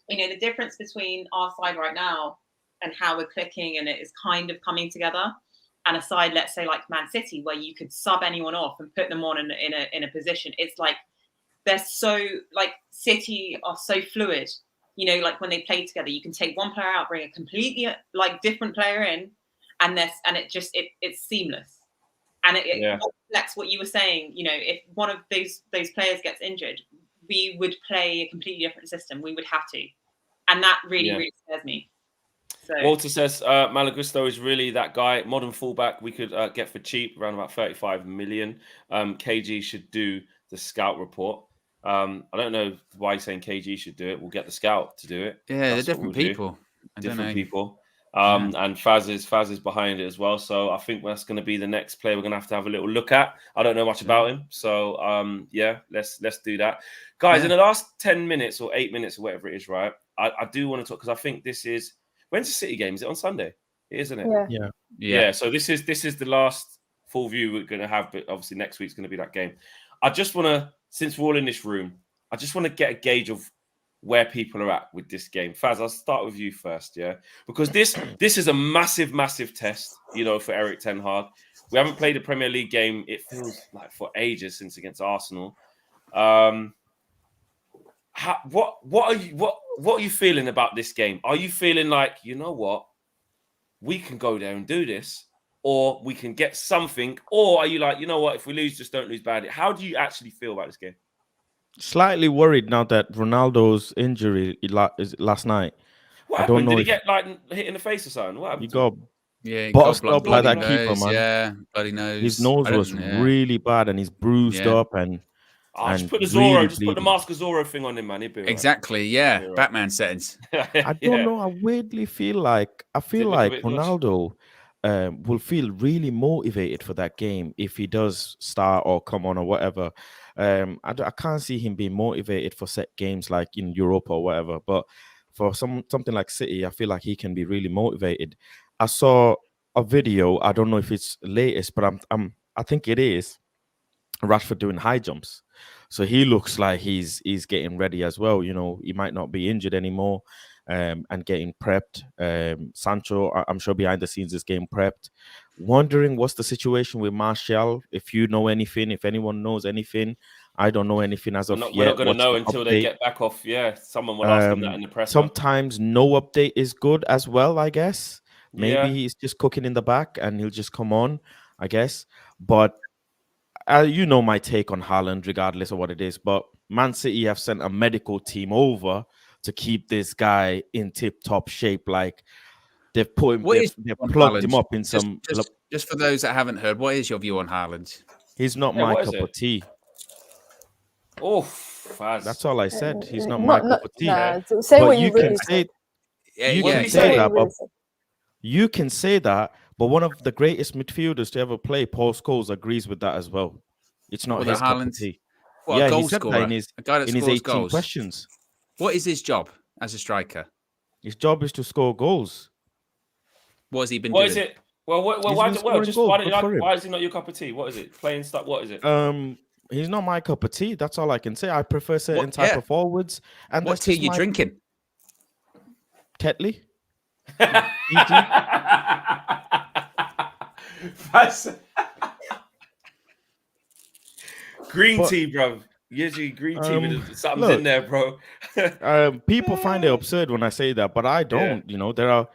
the difference between our side right now and how we're clicking and it is kind of coming together, and a side, let's say like Man City, where you could sub anyone off and put them on in a position. It's like they're so like City are so fluid. Like when they play together, you can take one player out, bring a completely like different player in, and it's seamless. And it reflects what you were saying. If one of those players gets injured, we would play a completely different system. We would have to, and that really scares me. So. Walter says Malagusto is really that guy. Modern fullback we could get for cheap, around about 35 million. KG should do the scout report. I don't know why he's saying KG should do it. We'll get the scout to do it. Yeah, they're different people. Different people. And Faz is behind it as well. So I think that's going to be the next player we're going to have a little look at. I don't know much about him. So let's do that. Guys, in the last 10 minutes or 8 minutes or whatever it is, right? I do want to talk because I think this is, when's the City game? Is it on Sunday? It is, isn't it? Yeah. So this is the last full view we're going to have, but obviously next week's going to be that game. I just want to, since we're all in this room, I just want to get a gauge of where people are at with this game. Faz, I'll start with you first, yeah? Because this is a massive, massive test, for Erik ten Hag. We haven't played a Premier League game, it feels like for ages since against Arsenal. What are you feeling about this game? Are you feeling like, you know what? We can go there and do this, or we can get something, or are you like, you know what? If we lose, just don't lose badly. How do you actually feel about this game? Slightly worried now that Ronaldo's injury is last night. What I don't happened? know Did he if get like hit in the face or something? What he happened? To him? got Yeah, he bossed got up by bloody that keeper, nose. man. Yeah, bloody nose. His nose I don't- was yeah. really bad, and he's bruised Yeah. up and Just put the really Zorro, just put the bleeding. Mask of Zorro thing on him, man. He'd be all right. Exactly. Yeah. You're right. Batman settings. I don't know. I weirdly feel like look a bit dodgy? Ronaldo will feel really motivated for that game if he does start or come on or whatever. I can't see him being motivated for set games like in Europe or whatever. But for something like City, I feel like he can be really motivated. I saw a video. I don't know if it's latest, but I think it is. Rashford doing high jumps. So he looks like he's getting ready as well. You know, he might not be injured anymore, and getting prepped. Sancho, I'm sure behind the scenes is getting prepped. Wondering what's the situation with Martial. If you know anything, if anyone knows anything, I don't know anything as of yet. We're not going to What's know the until update? they get back off. Yeah, someone will ask him that in the press. Sometimes no update is good as well, I guess. Maybe Yeah. he's just cooking in the back and he'll just come on, I guess. But you know my take on Haaland, regardless of what it is. But Man City have sent a medical team over to keep this guy in tip-top shape. Like they've put him, they've plugged him up in some. Just for those that haven't heard, what is your view on Haaland? He's not my cup of tea. Oh, Faz. That's all I said. He's not my cup of tea. Say but what you you can really say. said. You can say that, but you can say that. But one of the greatest midfielders to ever play, Paul Scholes, agrees with that as well. It's not his cup of tea. What, a goal he said scorer? that A guy that in his scores 18 goals. questions. What is his job as a striker? His job is to score goals. What has he been What doing? is it? Well, why is he not your cup of tea? What is it? Playing stuff? What is it? He's not my cup of tea. That's all I can say. I prefer certain type of forwards. And what tea are you drinking? Tetley. Green tea, bro. Usually green tea with something's in there, bro. People find it absurd when I say that, but I don't. Yeah. You know, there are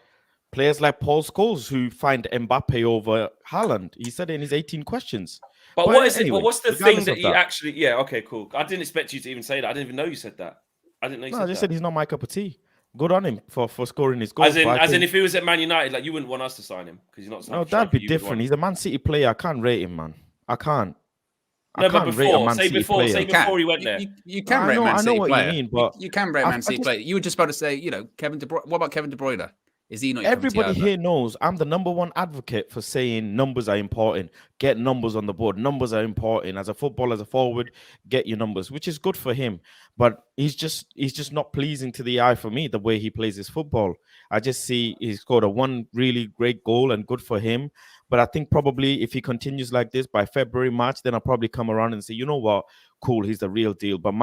players like Paul Scholes who find Mbappe over Haaland. He said it in his 18 questions. But what is anyway, it? But what's the thing that you actually? Yeah, okay, cool. I didn't expect you to even say that. I didn't even know you said that. I didn't know you said that. I just said he's not my cup of tea. Good on him for scoring his goals. As in, if he was at Man United, like you wouldn't want us to sign him because you're not. No, that'd be different. He's a Man City player. I can't rate him, man. I can't. No, but before, say before he went there. You can rate Man City player. What you mean, but you can rate Man City player. You were just about to say, you know, Kevin De Bruyne. What about Kevin De Bruyne? Is he not? Everybody here knows I'm the number one advocate for saying numbers are important. Get numbers on the board. Numbers are important. As a footballer, as a forward, get your numbers, which is good for him. But he's just not pleasing to the eye for me, the way he plays his football. I just see he scored a one really great goal and good for him. But I think probably if he continues like this by February, March, then I'll probably come around and say, you know what? Cool, he's the real deal. But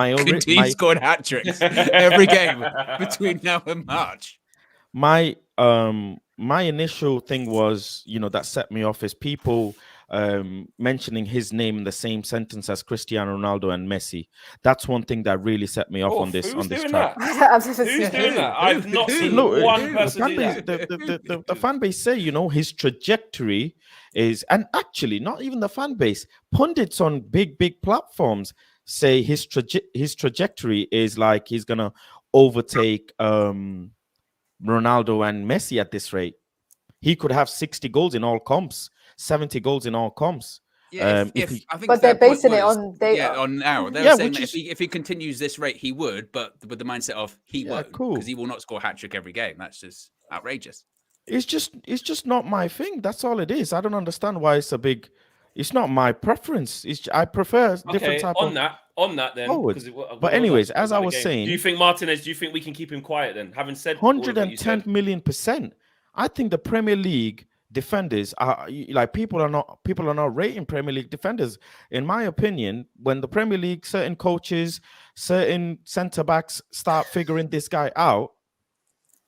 he scored hat tricks every game between now and March. My initial thing was, you know, that set me off is people mentioning his name in the same sentence as Cristiano Ronaldo and Messi. That's one thing that really set me off on this track. Who's doing that? I've not seen one person do that. The fan base say, you know, his trajectory is, and actually not even the fan base, pundits on big platforms say his trajectory is like he's gonna overtake Ronaldo and Messi at this rate. He could have 60 goals in all comps, 70 goals in all comps. Yeah, I think but they're basing it on data. Yeah, on now. They're saying that if he continues this rate, he would, but with the mindset of he won't, because he will not score a hat trick every game. That's just outrageous. It's just not my thing. That's all it is. I don't understand why it's a big. It's not my preference. I prefer different type on that then. But anyways, as I was saying, do you think Martinez? Do you think we can keep him quiet then? Having said 110 million%, I think the Premier League defenders are like people are not rating Premier League defenders. In my opinion, when the Premier League, certain coaches, certain centre backs start figuring this guy out,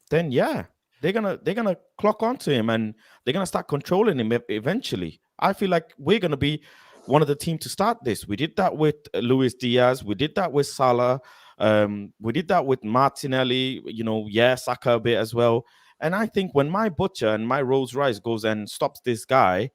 then yeah, they're gonna clock onto him and they're gonna start controlling him eventually. I feel like we're gonna be one of the team to start this. We did that with Luis Diaz. We did that with Salah. We did that with Martinelli. You know, Saka a bit as well. And I think when my butcher and my Rolls Royce goes and stops this guy,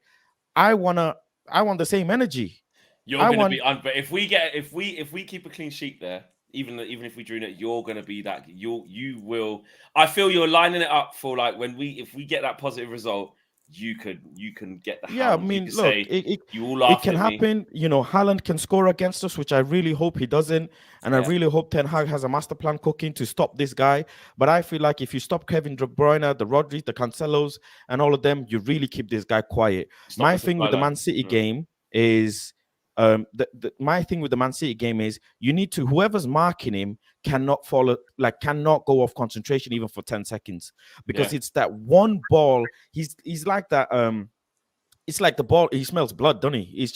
I want the same energy. You're going to be but if we keep a clean sheet there, even if we drew it, you're going to be that. You will. I feel you're lining it up for like if we get that positive result. You can get the Yeah, I hand. mean, look, say, you all laughed it can at happen. Me. You know, Haaland can score against us, which I really hope he doesn't. And I really hope Ten Hag has a master plan cooking to stop this guy. But I feel like if you stop Kevin De Bruyne, the Rodri, the Cancelos, and all of them, you really keep this guy quiet. My thing with the Man City game is, my thing with the Man City game is you need to, whoever's marking him cannot go off concentration even for 10 seconds, because it's that one ball. He's like that. It's like the ball. He smells blood, doesn't he?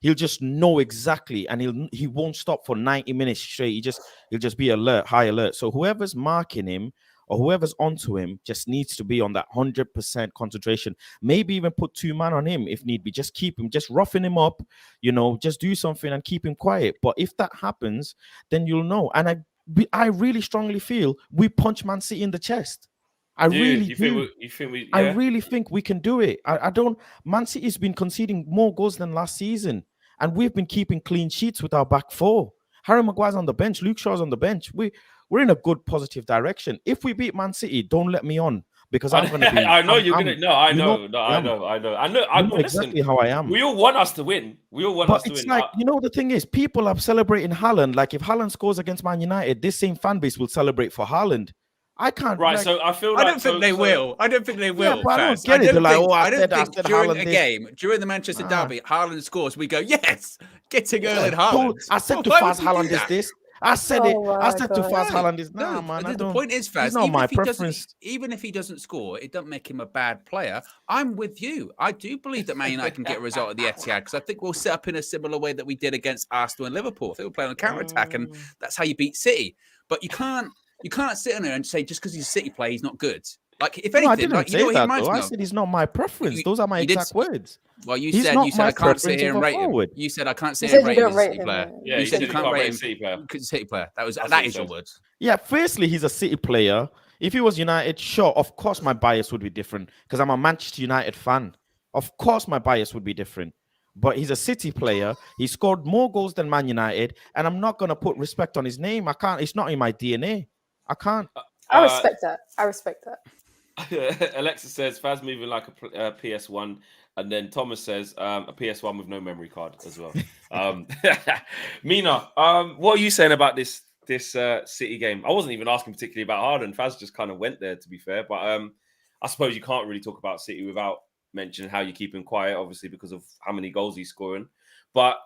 He'll just know exactly, and he won't stop for 90 minutes straight. He'll just be alert, high alert. So whoever's marking him or whoever's onto him just needs to be on that 100% concentration. Maybe even put 2 men on him if need be. Just keep him, just roughing him up. You know, just do something and keep him quiet. But if that happens, then you'll know. And I really strongly feel we punch Man City in the chest. I really do. I really think we can do it. I don't. Man City's been conceding more goals than last season, and we've been keeping clean sheets with our back four. Harry Maguire's on the bench. Luke Shaw's on the bench. We're in a good positive direction. If we beat Man City, don't let me on, because I'm going to be. I know you're going to. No, I know. I know exactly how I am. We all want us to win. But it's like, you know, the thing is, people are celebrating Haaland. Like if Haaland scores against Man United, this same fan base will celebrate for Haaland. I can't. Right, so I feel like... I don't think they will. I don't think they will. Yeah, but I don't get it. I don't think during a game, during the Manchester derby, Haaland scores, we go, yes, getting Erling Haaland. I said to Faz, Haaland is this. I said it. I said to Faz, Haaland is... Nah, man, the point is, Faz, it's not my preference. Even if he doesn't score, it doesn't make him a bad player. I'm with you. I do believe that Man United can get a result at the Etihad, because I think we'll set up in a similar way that we did against Arsenal and Liverpool. I think we're playing on counter-attack, and that's how you beat City. But you can't sit in there and say just because he's a City player, he's not good. Like, if anything, I didn't say that, though. I said he's not my preference. Those are my exact words. Well, you said I can't sit here and rate him. You said I can't sit here and rate him as a City player. Yeah, you said you can't rate him City player. That is your words. Yeah, firstly, he's a City player. If he was United, sure, of course my bias would be different, because I'm a Manchester United fan. Of course my bias would be different. But he's a City player. He scored more goals than Man United, and I'm not going to put respect on his name. I can't. It's not in my DNA. I can't. I respect that. Alexa says Faz moving like a PS1, and then Thomas says a PS1 with no memory card as well. Mina, what are you saying about this City game? I wasn't even asking particularly about Haaland. Faz just kind of went there, to be fair. But I suppose you can't really talk about City without mentioning how you keep him quiet, obviously because of how many goals he's scoring. But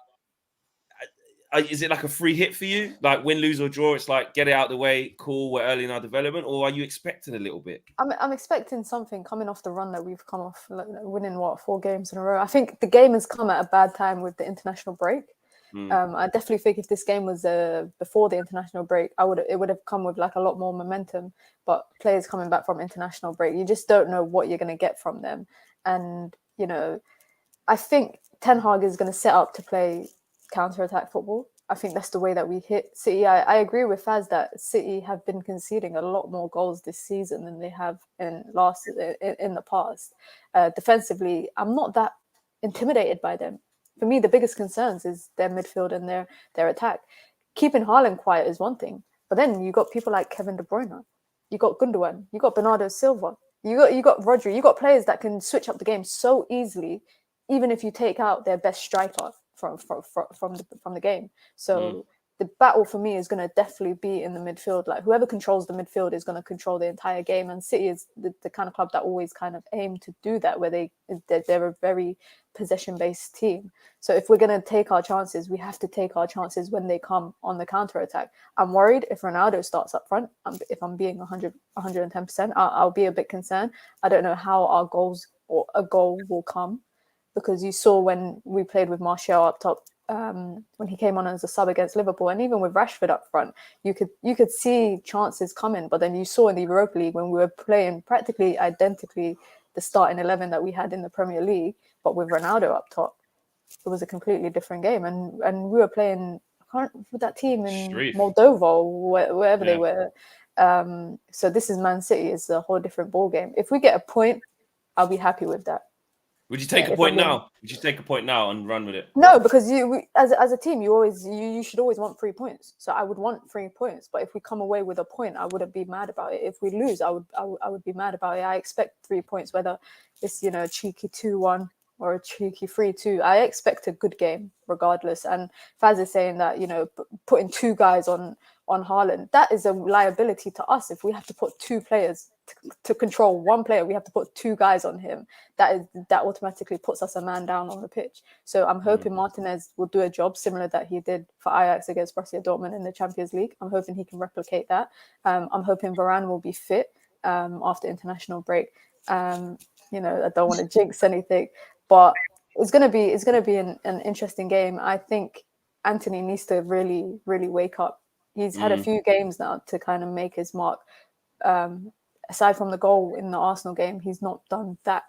is it like a free hit for you? Like win, lose or draw, it's like get it out of the way, cool, we're early in our development, or are you expecting a little bit? I'm expecting something coming off the run that we've come off, like, winning 4 games in a row. I think the game has come at a bad time with the international break. I definitely think if this game was before the international break, it would have come with like a lot more momentum. But players coming back from international break, you just don't know what you're going to get from them. And, you know, I think Ten Hag is going to set up to play counter-attack football. I think that's the way that we hit City. I agree with Faz that City have been conceding a lot more goals this season than they have in the past. Defensively, I'm not that intimidated by them. For me, the biggest concerns is their midfield and their attack. Keeping Haaland quiet is one thing, but then you got people like Kevin De Bruyne, you got Gundogan, you got Bernardo Silva, you got Rodri, you got players that can switch up the game so easily, even if you take out their best striker from the game. So the battle for me is going to definitely be in the midfield. Like whoever controls the midfield is going to control the entire game. And City is the kind of club that always kind of aim to do that, where they're a very possession-based team. So if we're going to take our chances, we have to take our chances when they come on the counter-attack. I'm worried if Ronaldo starts up front. If I'm being 110%, I'll be a bit concerned. I don't know how our goals or a goal will come, because you saw when we played with Martial up top, when he came on as a sub against Liverpool, and even with Rashford up front, you could see chances coming. But then you saw in the Europa League when we were playing practically identically the starting 11 that we had in the Premier League, but with Ronaldo up top, it was a completely different game. And we were playing with that team in Moldova or wherever they were. So this is Man City. It's a whole different ball game. If we get a point, I'll be happy with that. Would you take a point now? Would you take a point now and run with it? No, because as a team, you should always want 3 points. So I would want 3 points. But if we come away with a point, I wouldn't be mad about it. If we lose, I would be mad about it. I expect 3 points, whether it's a cheeky 2-1 or a cheeky 3-2. I expect a good game regardless. And Faz is saying that putting 2 guys on Haaland, that is a liability to us. If we have to put 2 players to control 1 player, we have to put 2 guys on him. That automatically puts us a man down on the pitch. So I'm hoping Martinez will do a job similar that he did for Ajax against Borussia Dortmund in the Champions League. I'm hoping he can replicate that. I'm hoping Varane will be fit after international break. I don't want to jinx anything, but it's gonna be an interesting game. I think Anthony needs to really, really wake up. He's had a few games now to kind of make his mark. Aside from the goal in the Arsenal game, he's not done that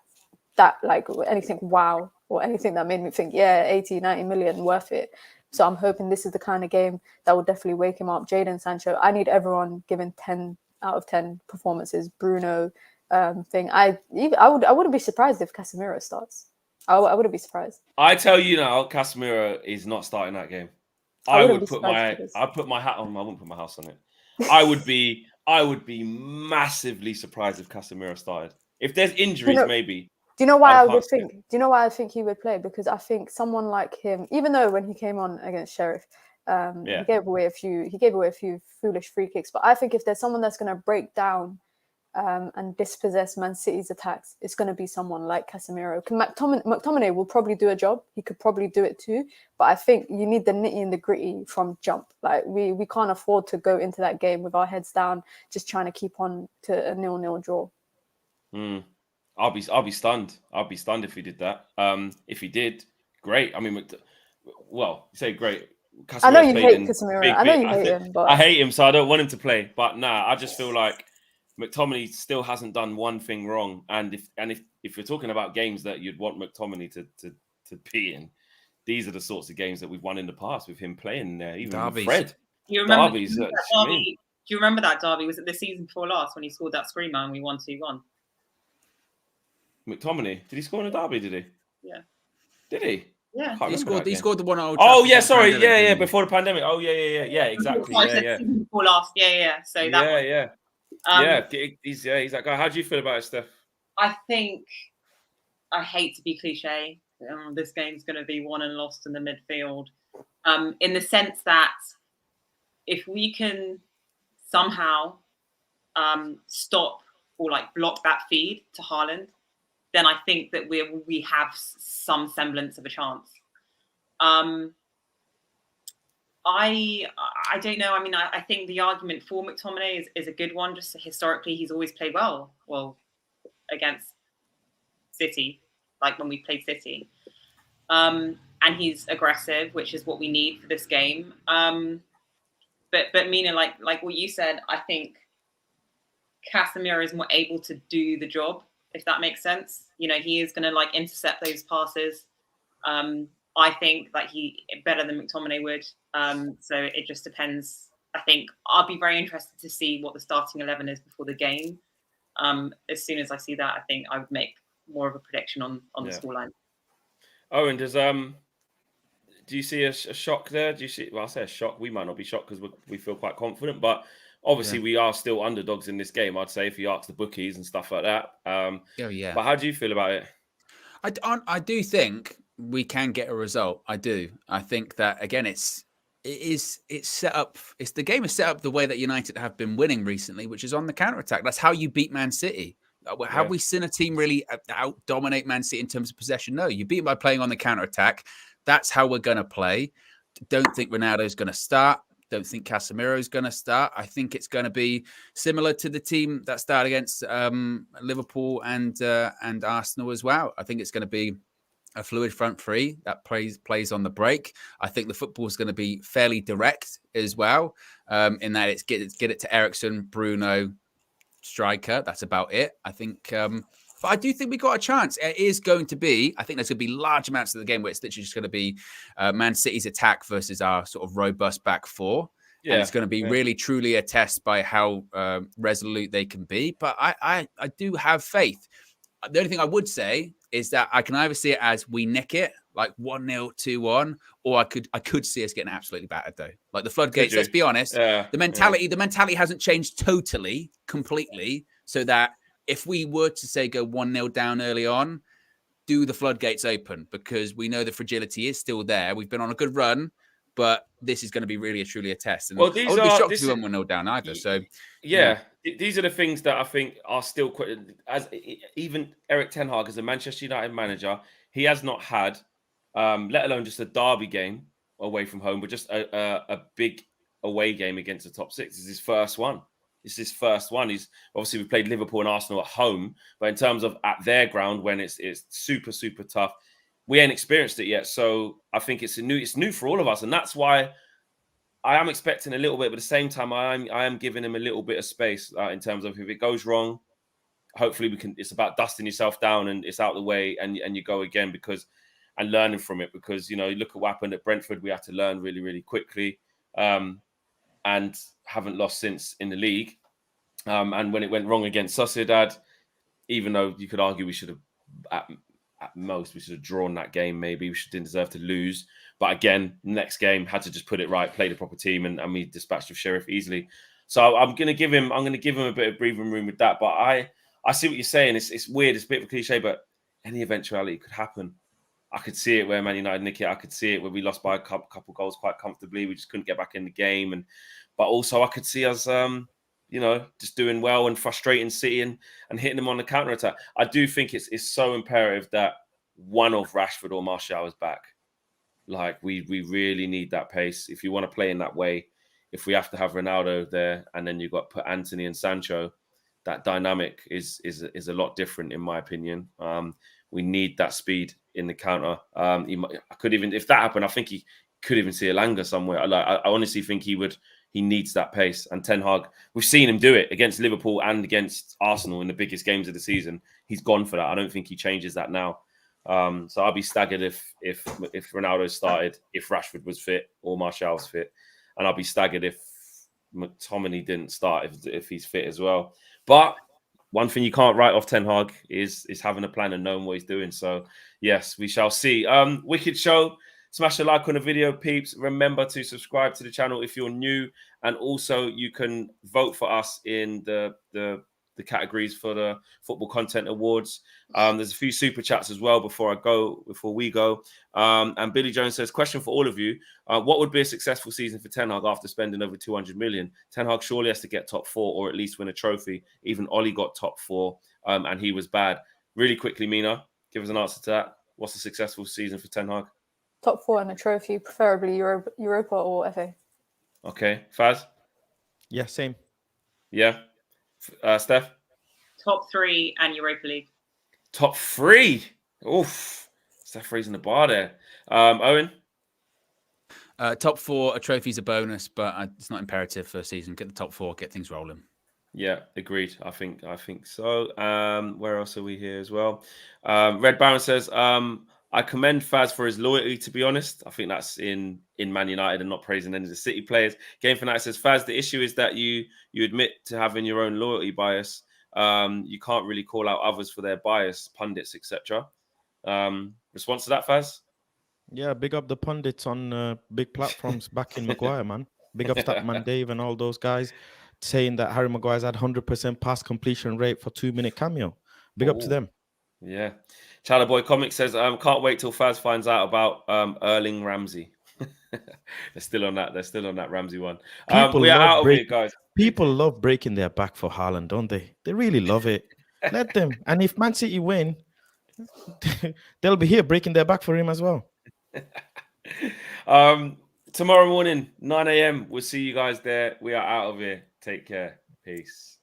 like anything wow or anything that made me think 80-90 million worth it. So I'm hoping this is the kind of game that will definitely wake him up. Jadon Sancho, I need everyone giving 10 out of 10 performances. Bruno thing. I wouldn't be surprised if Casemiro starts. I wouldn't be surprised. I tell you now, Casemiro is not starting that game. I would put my hat on. I wouldn't put my house on it. I would be massively surprised if Casemiro started. If there's injuries, maybe. Do you know why I think he would play? Because I think someone like him, even though when he came on against Sheriff, he gave away a few foolish free kicks. But I think if there's someone that's going to break down and dispossess Man City's attacks, it's going to be someone like Casemiro. McTominay will probably do a job. He could probably do it too. But I think you need the nitty and the gritty from jump. Like we can't afford to go into that game with our heads down, just trying to keep on to a 0-0 draw. I'll be stunned. I'll be stunned if he did that. If he did, great. I mean, you say great. Casemiro, I know you hate Casemiro. I know you hate him, but I hate him, so I don't want him to play. But I just feel like McTominay still hasn't done one thing wrong. And if you're talking about games that you'd want McTominay to be in, these are the sorts of games that we've won in the past with him playing there. Even with Fred. Do you remember that derby? Was it the season before last when he scored that screamer and we won 2-1? McTominay, did he score in a derby? Did he? Yeah. Did he? Yeah. He scored the one at Old Trafford. Oh yeah, sorry, before the pandemic. Oh yeah, exactly. Before last, So that he's that guy. How do you feel about it, Steph? I think I hate to be cliche. This game's going to be won and lost in the midfield, in the sense that if we can somehow stop or block that feed to Haaland, then I think that we have some semblance of a chance. I don't know. I mean, I think the argument for McTominay is a good one. Just historically, he's always played well against City, like when we played City. And he's aggressive, which is what we need for this game. But Mina, like what you said, I think Casemiro is more able to do the job, if that makes sense. He is going to intercept those passes. I think that he better than McTominay would. So it just depends. I think I'll be very interested to see what the starting 11 is before the game. As soon as I see that, I think I would make more of a prediction on the scoreline. Owen, do you see a shock there? Do you see? Well, I say a shock. We might not be shocked because we feel quite confident, but obviously we are still underdogs in this game. I'd say if you ask the bookies and stuff like that. But how do you feel about it? I do think we can get a result. I do. I think that again, it's set up. The game is set up the way that United have been winning recently, which is on the counter attack. That's how you beat Man City. Have we seen a team really out dominate Man City in terms of possession? No, you beat them by playing on the counter attack. That's how we're going to play. Don't think Ronaldo's going to start. Don't think Casemiro's going to start. I think it's going to be similar to the team that started against Liverpool and Arsenal as well. I think it's going to be a fluid front three that plays on the break. I think the football is going to be fairly direct as well, in that it's get it to Eriksen, Bruno, striker. That's about it. I think, but I do think we got a chance. It is going to be, I think there's going to be large amounts of the game where it's literally just going to be Man City's attack versus our sort of robust back four. Yeah, and it's going to be really, truly a test by how resolute they can be. But I do have faith. the only thing I would say is that I can either see it as we nick it, like 1-0, 2-1, or I could see us getting absolutely battered though. Like the floodgates, let's be honest. The mentality hasn't changed totally, completely, so that if we were to say go 1-0 down early on, do the floodgates open? Because we know the fragility is still there. We've been on a good run, but this is going to be really truly a test. And I wouldn't be shocked if we went 1-0 down either. So these are the things that I think are still quite, as even Eric Ten Hag as a Manchester United manager, he has not had, let alone just a derby game away from home, but just a big away game against the top six. This is his first one. It's his first one. He's obviously, we played Liverpool and Arsenal at home, but in terms of at their ground, when it's super, super tough, we ain't experienced it yet. So I think it's new for all of us. And that's why I am expecting a little bit, but at the same time, I am giving him a little bit of space in terms of if it goes wrong, hopefully it's about dusting yourself down and it's out of the way and you go again and learning from it, because, you know, look at what happened at Brentford. We had to learn really, really quickly. And haven't lost since in the league. And when it went wrong against Sociedad, even though you could argue we should have, at most, we should have drawn that game. Maybe we didn't deserve to lose. But again, next game had to just put it right, play the proper team, and we dispatched the Sheriff easily. So I'm going to give him a bit of breathing room with that. But I see what you're saying. It's weird. It's a bit of a cliche, but any eventuality could happen. I could see it where Man United nick it. I could see it where we lost by a couple goals quite comfortably. We just couldn't get back in the game. But also I could see us, just doing well and frustrating City and hitting them on the counter-attack. I do think it's so imperative that one of Rashford or Martial is back. Like, we really need that pace. If you want to play in that way, if we have to have Ronaldo there and then you've got to put Anthony and Sancho, that dynamic is a lot different, in my opinion. We need that speed in the counter. I could even, if that happened, I think he could even see Elanga somewhere. I honestly think he needs that pace. And Ten Hag, we've seen him do it against Liverpool and against Arsenal in the biggest games of the season. He's gone for that. I don't think he changes that now. So I'll be staggered if Ronaldo started, if Rashford was fit or Martial's fit, and I'll be staggered if Mctominay didn't start if he's fit as well. But one thing you can't write off Ten Hag is having a plan and knowing what he's doing. So yes, we shall see. Wicked show. Smash a like on the video, peeps. Remember to subscribe to the channel if you're new, and also you can vote for us in the categories for the Football Content Awards. There's a few super chats as well before we go. And Billy Jones says, question for all of you: what would be a successful season for Ten Hag after spending over 200 million? Ten Hag surely has to get top 4 or at least win a trophy. Even Oli got top 4, and he was bad. Really quickly, Mina, give us an answer to that. What's a successful season for Ten Hag? Top 4 and a trophy, preferably Europa or FA. Okay, Faz? Yeah, same. Yeah. Steph? Top 3 and Europa League. Top 3? Oof. Steph raising the bar there. Owen? Top 4, a trophy's a bonus, but it's not imperative for a season. Get the top 4, get things rolling. Yeah, agreed. I think so. Where else are we here as well? Red Baron says, I commend Faz for his loyalty, to be honest. I think that's in Man United and not praising any of the City players. Game Fanatic says, Faz, the issue is that you admit to having your own loyalty bias. You can't really call out others for their bias, pundits, etc. Response to that, Faz? Yeah, big up the pundits on big platforms back in Maguire, man. Big up Statman Dave and all those guys saying that Harry Maguire's had 100% pass completion rate for 2-minute cameo. Big up to them. Yeah. Charlie Boy Comics says, can't wait till Faz finds out about Erling Ramsey. They're still on that Ramsey one. We are out of here, guys. People love breaking their back for Haaland, don't they? They really love it. Let them. And if Man City win, they'll be here breaking their back for him as well. Tomorrow morning, 9 a.m. We'll see you guys there. We are out of here. Take care. Peace.